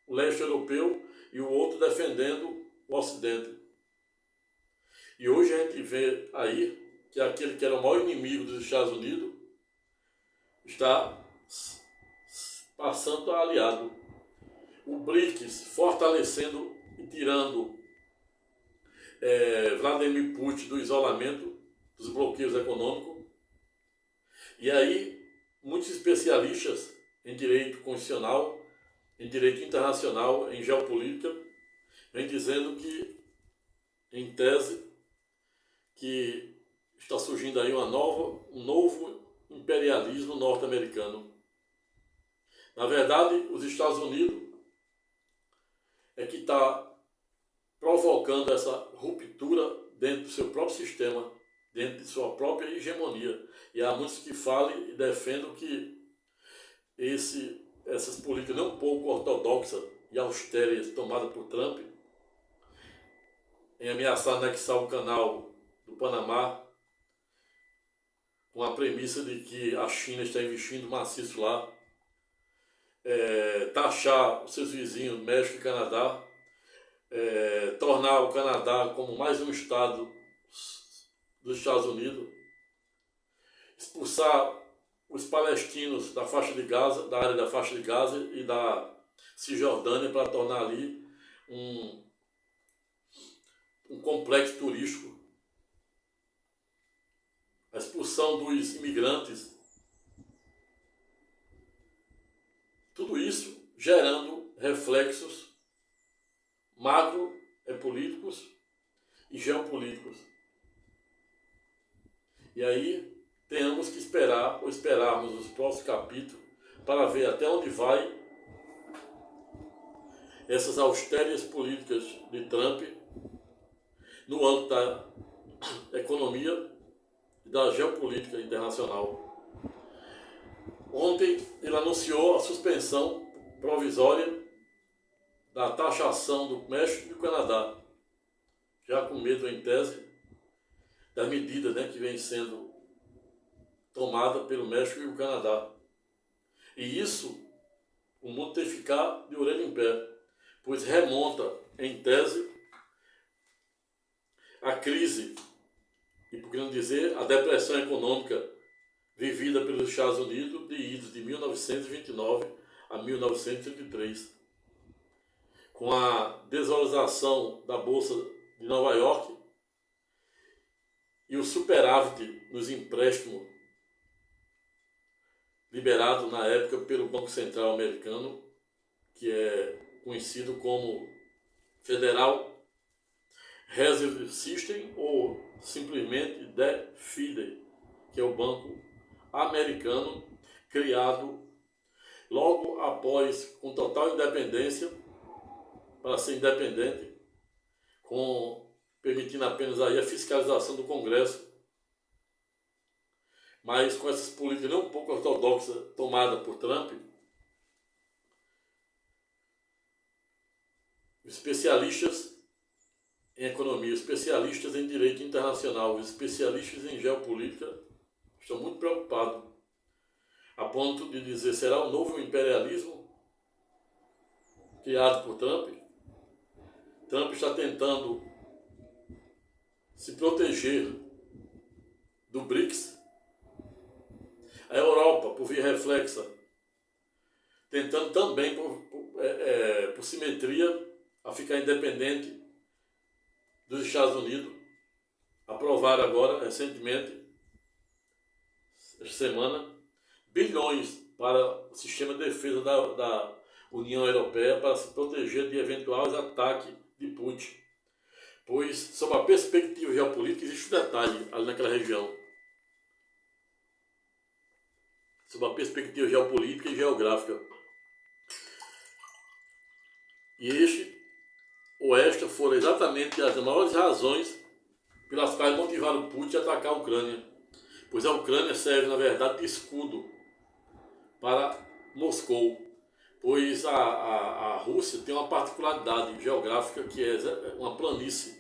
o leste europeu, e o outro defendendo o ocidente. E hoje a gente vê aí que aquele que era o maior inimigo dos Estados Unidos está passando a aliado. O BRICS fortalecendo e tirando Vladimir Putin do isolamento, dos bloqueios econômicos. E aí muitos especialistas em direito constitucional, em direito internacional, em geopolítica, vem dizendo que, em tese, que está surgindo aí um novo imperialismo norte-americano. Na verdade, os Estados Unidos é que está provocando essa ruptura dentro do seu próprio sistema, dentro de sua própria hegemonia. E há muitos que falam e defendem que essas políticas não pouco ortodoxas e austeras tomadas por Trump, em ameaçar anexar o canal do Panamá, com a premissa de que a China está investindo maciço lá, taxar os seus vizinhos, México e Canadá, tornar o Canadá como mais um estado dos Estados Unidos, expulsar os palestinos da faixa de Gaza, da área da faixa de Gaza e da Cisjordânia, para tornar ali um complexo turístico, a expulsão dos imigrantes, tudo isso gerando reflexos macro-políticos e geopolíticos. E aí temos que esperar, ou esperarmos os próximos capítulos, para ver até onde vai essas austeridades políticas de Trump no âmbito da economia e da geopolítica internacional. Ontem ele anunciou a suspensão provisória da taxação do México e do Canadá, já com medo, em tese, das medidas, que vem sendo tomada pelo México e o Canadá. E isso, o mundo tem que ficar de orelha em pé, pois remonta, em tese, a crise, e por que não dizer, a depressão econômica vivida pelos Estados Unidos de 1929 a 1933. Com a desvalorização da Bolsa de Nova York e o superávit nos empréstimos liberado na época pelo Banco Central americano, que é conhecido como Federal Reserve System, ou simplesmente FED, que é o Banco Americano, criado logo após, com total independência, para ser independente, permitindo apenas aí a fiscalização do Congresso, mas com essas políticas não um pouco ortodoxas tomadas por Trump, especialistas em economia, especialistas em direito internacional, especialistas em geopolítica estão muito preocupados, a ponto de dizer: será um novo imperialismo criado por Trump? Trump está tentando se proteger do BRICS, a Europa, por via reflexa, tentando também, por simetria, a ficar independente dos Estados Unidos. Aprovaram agora, recentemente, esta semana, bilhões para o sistema de defesa da União Europeia, para se proteger de eventuais ataques de Putin. Pois, sob a perspectiva geopolítica, existe um detalhe ali naquela região. Sob a perspectiva geopolítica e geográfica. E esta foram exatamente as maiores razões pelas quais motivaram Putin a atacar a Ucrânia. Pois a Ucrânia serve, na verdade, de escudo para Moscou. Pois a Rússia tem uma particularidade geográfica, que é uma planície.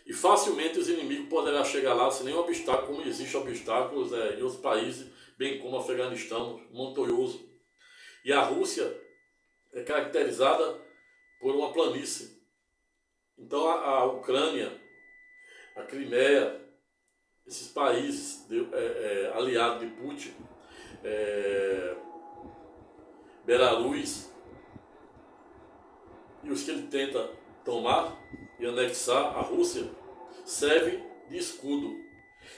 E facilmente os inimigos poderão chegar lá sem nenhum obstáculo, como existem obstáculos em outros países, bem como Afeganistão, montanhoso. E a Rússia é caracterizada por uma planície. Então a Ucrânia, a Crimeia, esses países aliados de Putin, Belarus, e os que ele tenta tomar e anexar a Rússia, serve de escudo.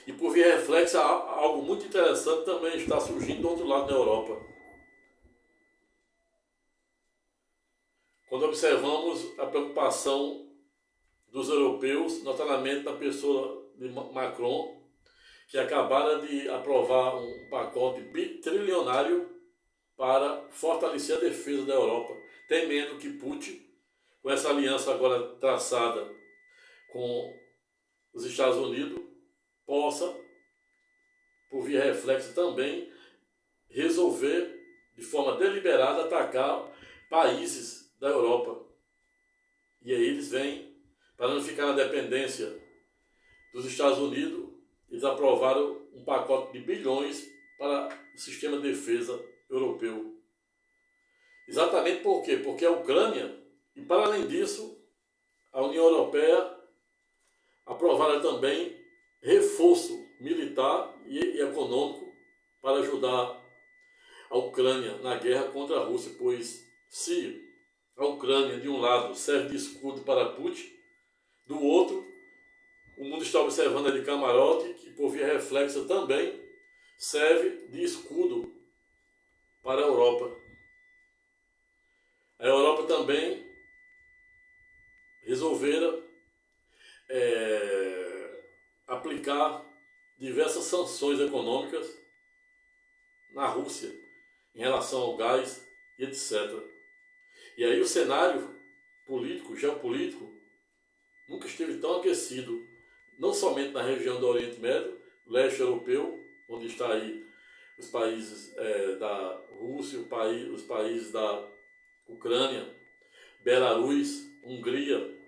E por via reflexa, algo muito interessante também está surgindo do outro lado da Europa. quando observamos a preocupação dos europeus, notadamente na pessoa de Macron, que acabaram de aprovar um pacote bitrilionário para fortalecer a defesa da Europa, temendo que Putin, com essa aliança agora traçada com os Estados Unidos, possa, por via reflexa também, resolver de forma deliberada atacar países da Europa. E aí eles vêm, para não ficar na dependência dos Estados Unidos, eles aprovaram um pacote de bilhões para o sistema de defesa europeu. Exatamente por quê? Porque a Ucrânia, e para além disso, a União Europeia aprovaram também reforço militar e econômico para ajudar a Ucrânia na guerra contra a Rússia, pois se a Ucrânia, de um lado, serve de escudo para Putin, do outro, o mundo está observando a de camarote, que por via reflexa também serve de escudo para a Europa. A Europa também resolvera aplicar diversas sanções econômicas na Rússia em relação ao gás e etc. E aí o cenário político, geopolítico, nunca esteve tão aquecido, não somente na região do Oriente Médio, leste europeu, onde está aí os países da Rússia, os países da Ucrânia, Belarus, Hungria,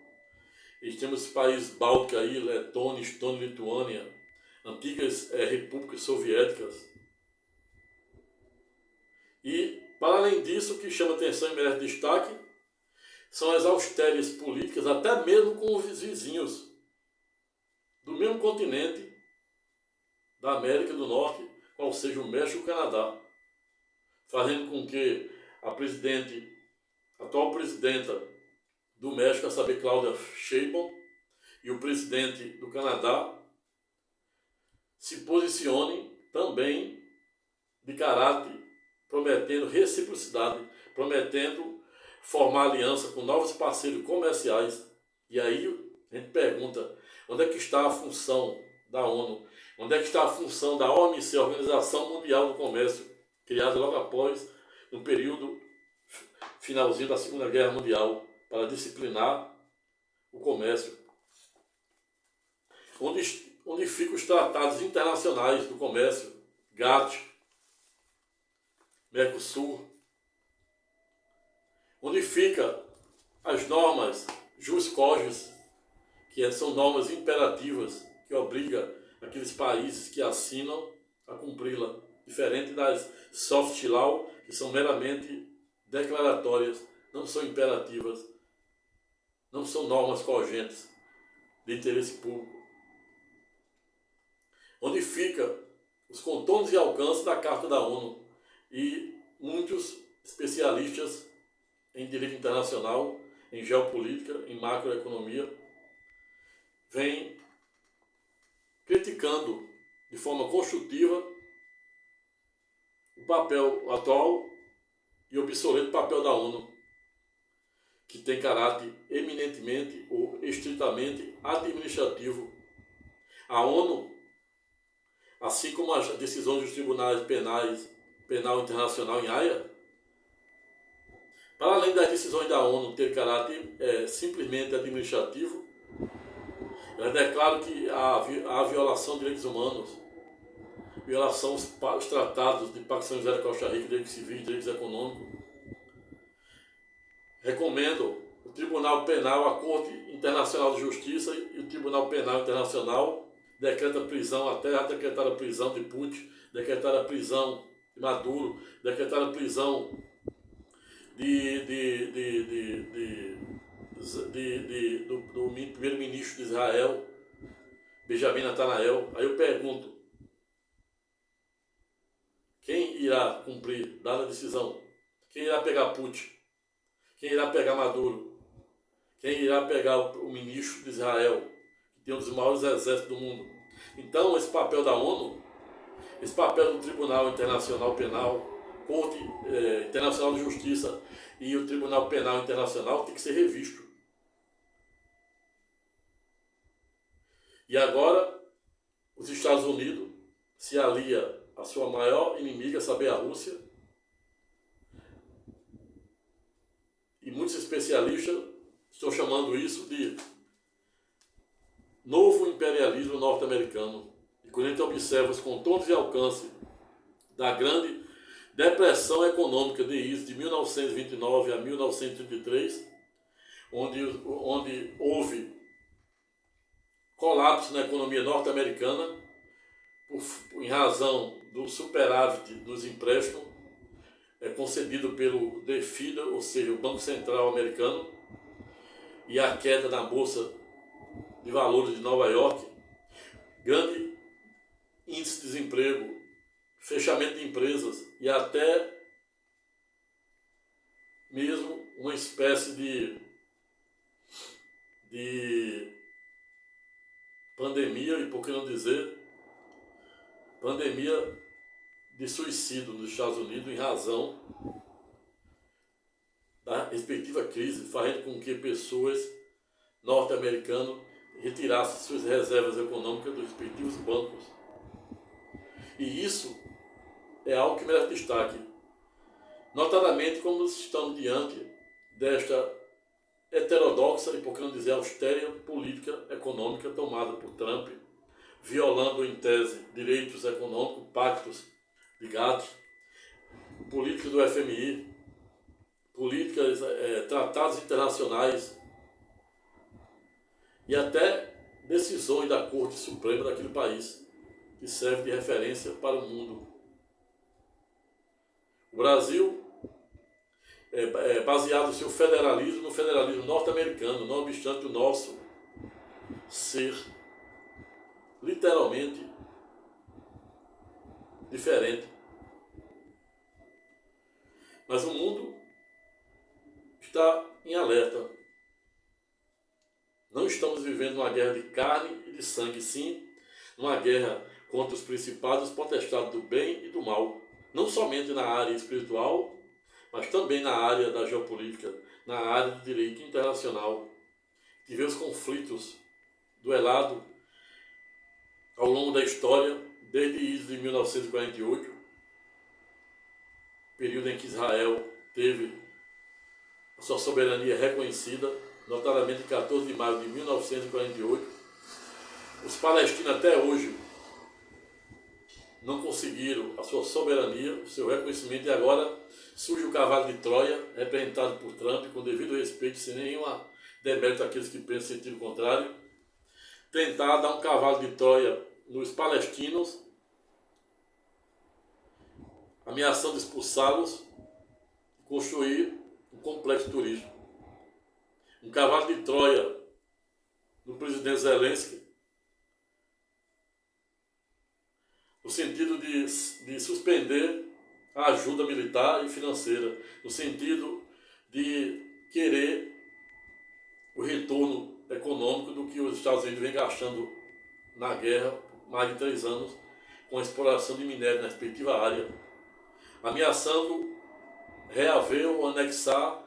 e temos países bálticos aí, Letônia, Estônia, Lituânia, antigas repúblicas soviéticas. E, para além disso, o que chama atenção e merece destaque são as austérias políticas, até mesmo com os vizinhos do mesmo continente da América do Norte, qual seja o México e o Canadá, fazendo com que a atual presidenta do México, a saber, Claudia Sheinbaum, e o presidente do Canadá se posicionem também de caráter, prometendo reciprocidade, prometendo formar aliança com novos parceiros comerciais. E aí a gente pergunta, onde é que está a função da ONU? Onde é que está a função da OMC, Organização Mundial do Comércio, criada logo após, no período finalzinho da Segunda Guerra Mundial, para disciplinar o comércio? Onde ficam os tratados internacionais do comércio, GATT, Mercosul? Onde ficam as normas jus cogens, que são normas imperativas, que obrigam aqueles países que assinam a cumpri-la, diferente das soft law, que são meramente declaratórias, não são imperativas, não são normas cogentes de interesse público. Onde fica os contornos e alcances da Carta da ONU, e muitos especialistas em direito internacional, em geopolítica, em macroeconomia, vêm criticando de forma construtiva o papel atual e obsoleto papel da ONU, que tem caráter eminentemente ou estritamente administrativo. A ONU, assim como as decisões dos tribunais penal internacional em Haia, para além das decisões da ONU ter caráter simplesmente administrativo, ela declara que há violação de direitos humanos, violação aos tratados de Pacto São José da Costa Rica, direitos civis, direitos econômicos. Recomendo o Tribunal Penal, a Corte Internacional de Justiça e o Tribunal Penal Internacional decreta prisão, até decretar a prisão de Putin, decretar a prisão de Maduro, decretar a prisão do primeiro-ministro de Israel, Benjamin Netanyahu. Aí eu pergunto, quem irá cumprir, dada a decisão? Quem irá pegar Putin? Quem irá pegar Maduro? Quem irá pegar o ministro de Israel, que tem um dos maiores exércitos do mundo? Então, esse papel da ONU, esse papel do Tribunal Internacional Penal, Corte Internacional de Justiça e o Tribunal Penal Internacional tem que ser revisto. E agora os Estados Unidos se alia à sua maior inimiga, saber a Rússia, e muitos especialistas estão chamando isso de novo imperialismo norte-americano. E quando a gente observa os contornos e alcance da grande depressão econômica de 1929 a 1933, onde houve colapso na economia norte-americana em razão do superávit dos empréstimos concedido pelo DFID, ou seja, o Banco Central americano, e a queda na Bolsa de Valores de Nova York, grande índice de desemprego, fechamento de empresas e até mesmo uma espécie de pandemia, e por que não dizer, pandemia de suicídio nos Estados Unidos em razão da respectiva crise, fazendo com que pessoas norte-americanas retirassem suas reservas econômicas dos respectivos bancos. E isso é algo que merece destaque, notadamente como estamos diante desta heterodoxa e, por que não dizer, austera política econômica tomada por Trump, violando em tese direitos econômicos, pactos ligados, política do FMI, políticas, tratados internacionais e até decisões da Corte Suprema daquele país, que serve de referência para o mundo. O Brasil baseado o seu federalismo no federalismo norte-americano, não obstante o nosso ser literalmente diferente. Mas o mundo está em alerta. Não estamos vivendo uma guerra de carne e de sangue, sim, uma guerra contra os principados, os potestades do bem e do mal, não somente na área espiritual, mas também na área da geopolítica, na área do direito internacional. Tivemos conflitos duelados ao longo da história, desde 1948, período em que Israel teve a sua soberania reconhecida, notadamente em 14 de maio de 1948. Os palestinos até hoje não conseguiram a sua soberania, o seu reconhecimento, e agora surge o cavalo de Troia, representado por Trump, com devido respeito, sem nenhuma demérito àqueles que pensam em sentido contrário, tentar dar um cavalo de Troia nos palestinos, ameaçando expulsá-los e construir um complexo turístico. Um cavalo de Troia no presidente Zelensky, no sentido de suspender a ajuda militar e financeira, no sentido de querer o retorno econômico do que os Estados Unidos vem gastando na guerra por mais de 3 anos com a exploração de minério na respectiva área, ameaçando reaver ou anexar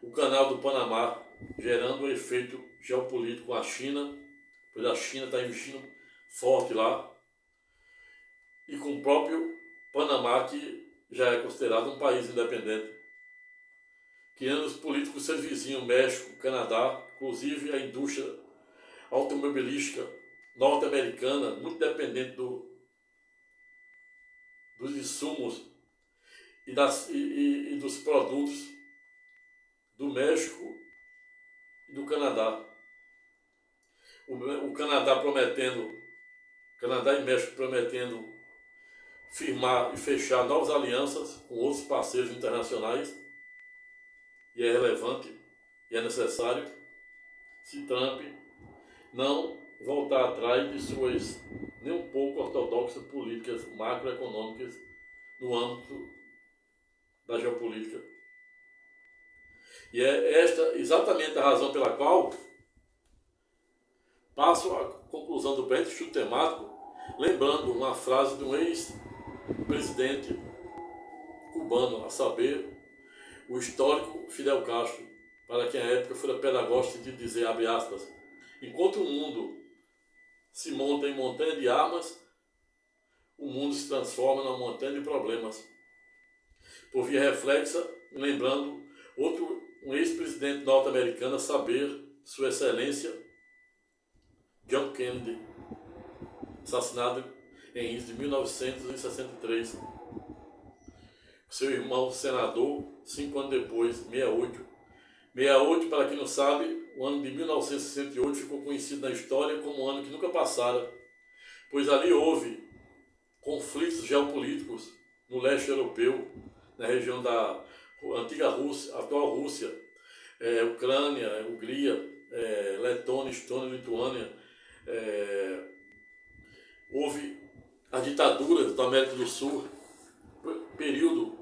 o canal do Panamá, gerando um efeito geopolítico com a China, pois a China está investindo forte lá, e com o próprio Panamá, que já é considerado um país independente, criando os políticos seus vizinhos, México, Canadá, inclusive a indústria automobilística norte-americana, muito dependente dos insumos e dos produtos do México e do Canadá. O Canadá e México prometendo firmar e fechar novas alianças com outros parceiros internacionais, e é relevante e é necessário se Trump não voltar atrás de suas nem um pouco ortodoxas políticas macroeconômicas no âmbito da geopolítica. E é esta exatamente a razão pela qual passo à conclusão do presente estudo temático, lembrando uma frase de um ex-presidente cubano, a saber, o histórico Fidel Castro, para quem à época fora pedagógico de dizer, abre aspas, enquanto o mundo se monta em montanha de armas, o mundo se transforma numa montanha de problemas. Por via reflexa, lembrando um ex-presidente norte-americano a saber, Sua Excelência John Kennedy, assassinado em início de 1963. Seu irmão senador, 5 anos depois, 68. 68, para quem não sabe, o ano de 1968 ficou conhecido na história como um ano que nunca passara, pois ali houve conflitos geopolíticos no leste europeu, na região da antiga Rússia, atual Rússia, Ucrânia, Hungria, Letônia, Estônia, Lituânia. Houve as ditaduras da América do Sul, período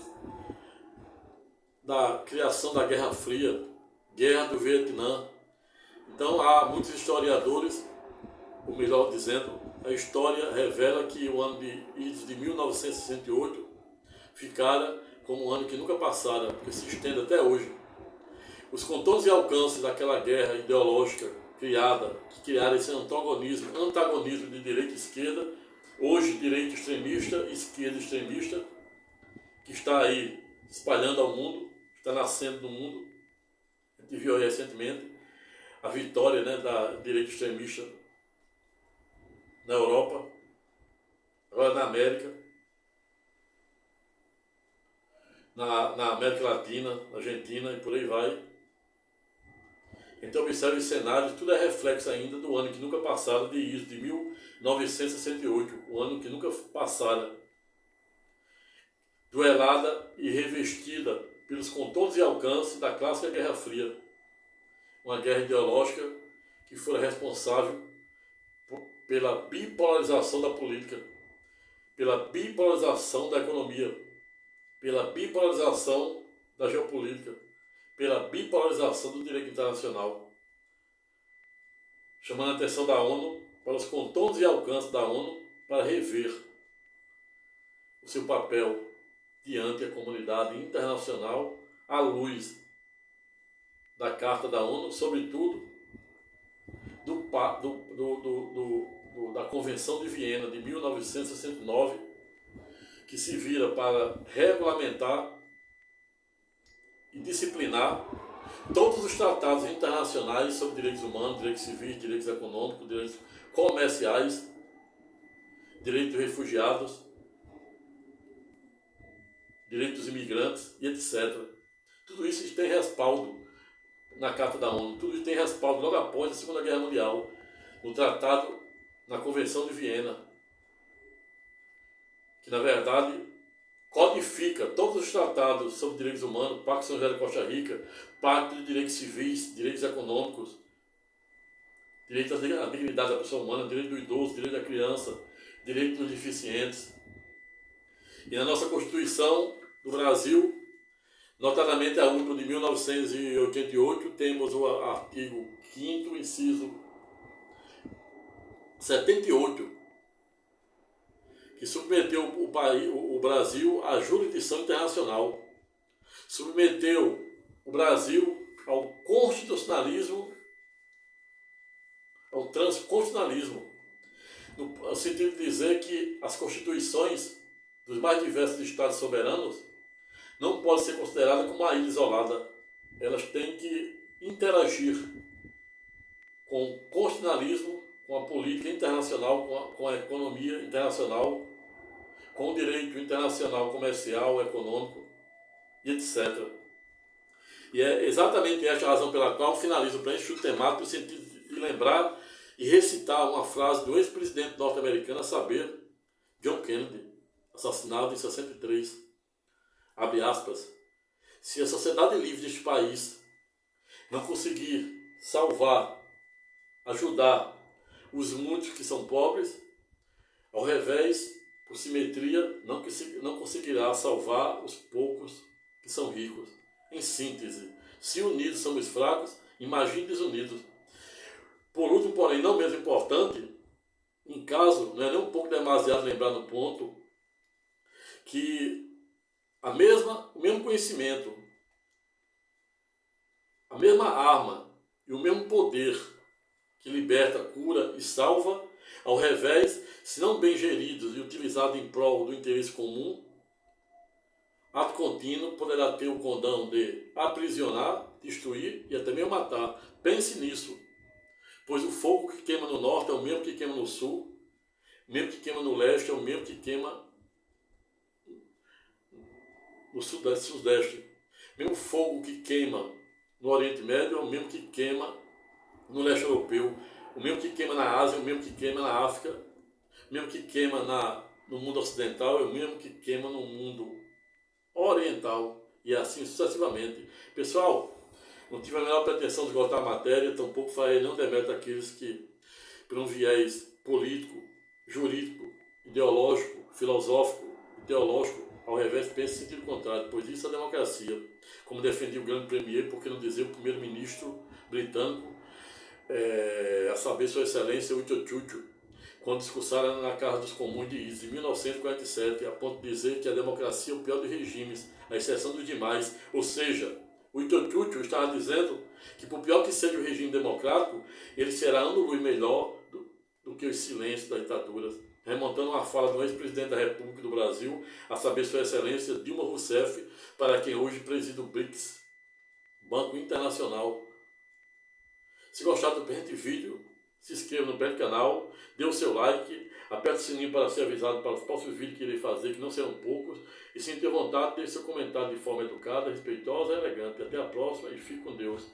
da criação da Guerra Fria, Guerra do Vietnã. Então há muitos historiadores, ou melhor dizendo, a história revela que o ano de 1968 ficara como um ano que nunca passara, porque se estende até hoje. Os contornos e alcances daquela guerra ideológica que criaram esse antagonismo de direita e esquerda, hoje direita extremista, esquerda extremista, que está aí espalhando ao mundo, está nascendo no mundo. A gente viu recentemente a vitória, né, da direita extremista na Europa, agora na América, na América Latina, na Argentina e por aí vai. Então observe esse cenário, tudo é reflexo ainda do ano que nunca passara, de 1968, o ano que nunca passara, duelada e revestida pelos contornos e alcances da clássica Guerra Fria, uma guerra ideológica que fora responsável pela bipolarização da política, pela bipolarização da economia, pela bipolarização da geopolítica, pela bipolarização do direito internacional, chamando a atenção da ONU para os contornos e alcances da ONU para rever o seu papel diante da comunidade internacional à luz da Carta da ONU, sobretudo da Convenção de Viena de 1969, que se vira para regulamentar e disciplinar todos os tratados internacionais sobre direitos humanos, direitos civis, direitos econômicos, direitos comerciais, direitos dos refugiados, direitos dos imigrantes e etc. Tudo isso tem respaldo na Carta da ONU, tudo isso tem respaldo logo após a Segunda Guerra Mundial, no tratado, na Convenção de Viena, que na verdade codifica todos os tratados sobre direitos humanos, Pacto de São José de Costa Rica, Pacto de Direitos Civis, Direitos Econômicos, direito à dignidade da pessoa humana, direito do idoso, direito da criança, direito dos deficientes. E na nossa Constituição do Brasil, notadamente a última de 1988, temos o artigo 5º, inciso 78, que submeteu o Brasil à jurisdição internacional, submeteu o Brasil ao constitucionalismo, ao transconstitucionalismo, no sentido de dizer que as constituições dos mais diversos estados soberanos não podem ser consideradas como uma ilha isolada. Elas têm que interagir com o constitucionalismo, com a política internacional, com a economia internacional, com o direito internacional comercial, econômico e etc. E é exatamente esta a razão pela qual finalizo o preenchimento temático no sentido de lembrar e recitar uma frase do ex-presidente norte-americano, a saber, John Kennedy, assassinado em 63. Abre aspas. Se a sociedade livre deste país não conseguir salvar, ajudar os muitos que são pobres, ao revés, por simetria, não conseguirá salvar os poucos que são ricos. Em síntese, se unidos somos fracos, imagine desunidos. Por último, porém, não menos importante, em caso, não é nem um pouco demasiado lembrar no ponto, que o mesmo conhecimento a mesma arma e o mesmo poder que liberta, cura e salva, ao revés, se não bem geridos e utilizados em prol do interesse comum, ato contínuo poderá ter o condão de aprisionar, destruir e até mesmo matar. Pense nisso, pois o fogo que queima no norte é o mesmo que queima no sul, o mesmo que queima no leste é o mesmo que queima no sudeste. O mesmo fogo que queima no Oriente Médio é o mesmo que queima no leste europeu, o mesmo que queima na Ásia é o mesmo que queima na África, o mesmo que queima no mundo ocidental é o mesmo que queima no mundo oriental, e assim sucessivamente. Pessoal, não tive a menor pretensão de esgotar a matéria, tampouco farei nenhum demérito àqueles que, por um viés político, jurídico, ideológico, filosófico, teológico, ao revés, pense em sentido contrário, pois isso é a democracia, como defendia o grande premier, por que não dizer o primeiro-ministro britânico, a saber sua excelência Winston Churchill, quando discursaram na Casa dos Comuns de East, em 1947, a ponto de dizer que a democracia é o pior dos regimes, à exceção dos demais. Ou seja, o Winston Churchill estava dizendo que, por pior que seja o regime democrático, ele será ano-luz melhor do que os silêncios das ditaduras, remontando uma fala do ex-presidente da República do Brasil, a saber sua excelência Dilma Rousseff, para quem hoje preside o BRICS, Banco Internacional. Se gostar do presente vídeo, se inscreva no presente canal, dê o seu like, aperte o sininho para ser avisado para os próximos vídeos que irei fazer, que não serão poucos, e se tenha vontade, deixe seu comentário de forma educada, respeitosa e elegante. Até a próxima e fique com Deus.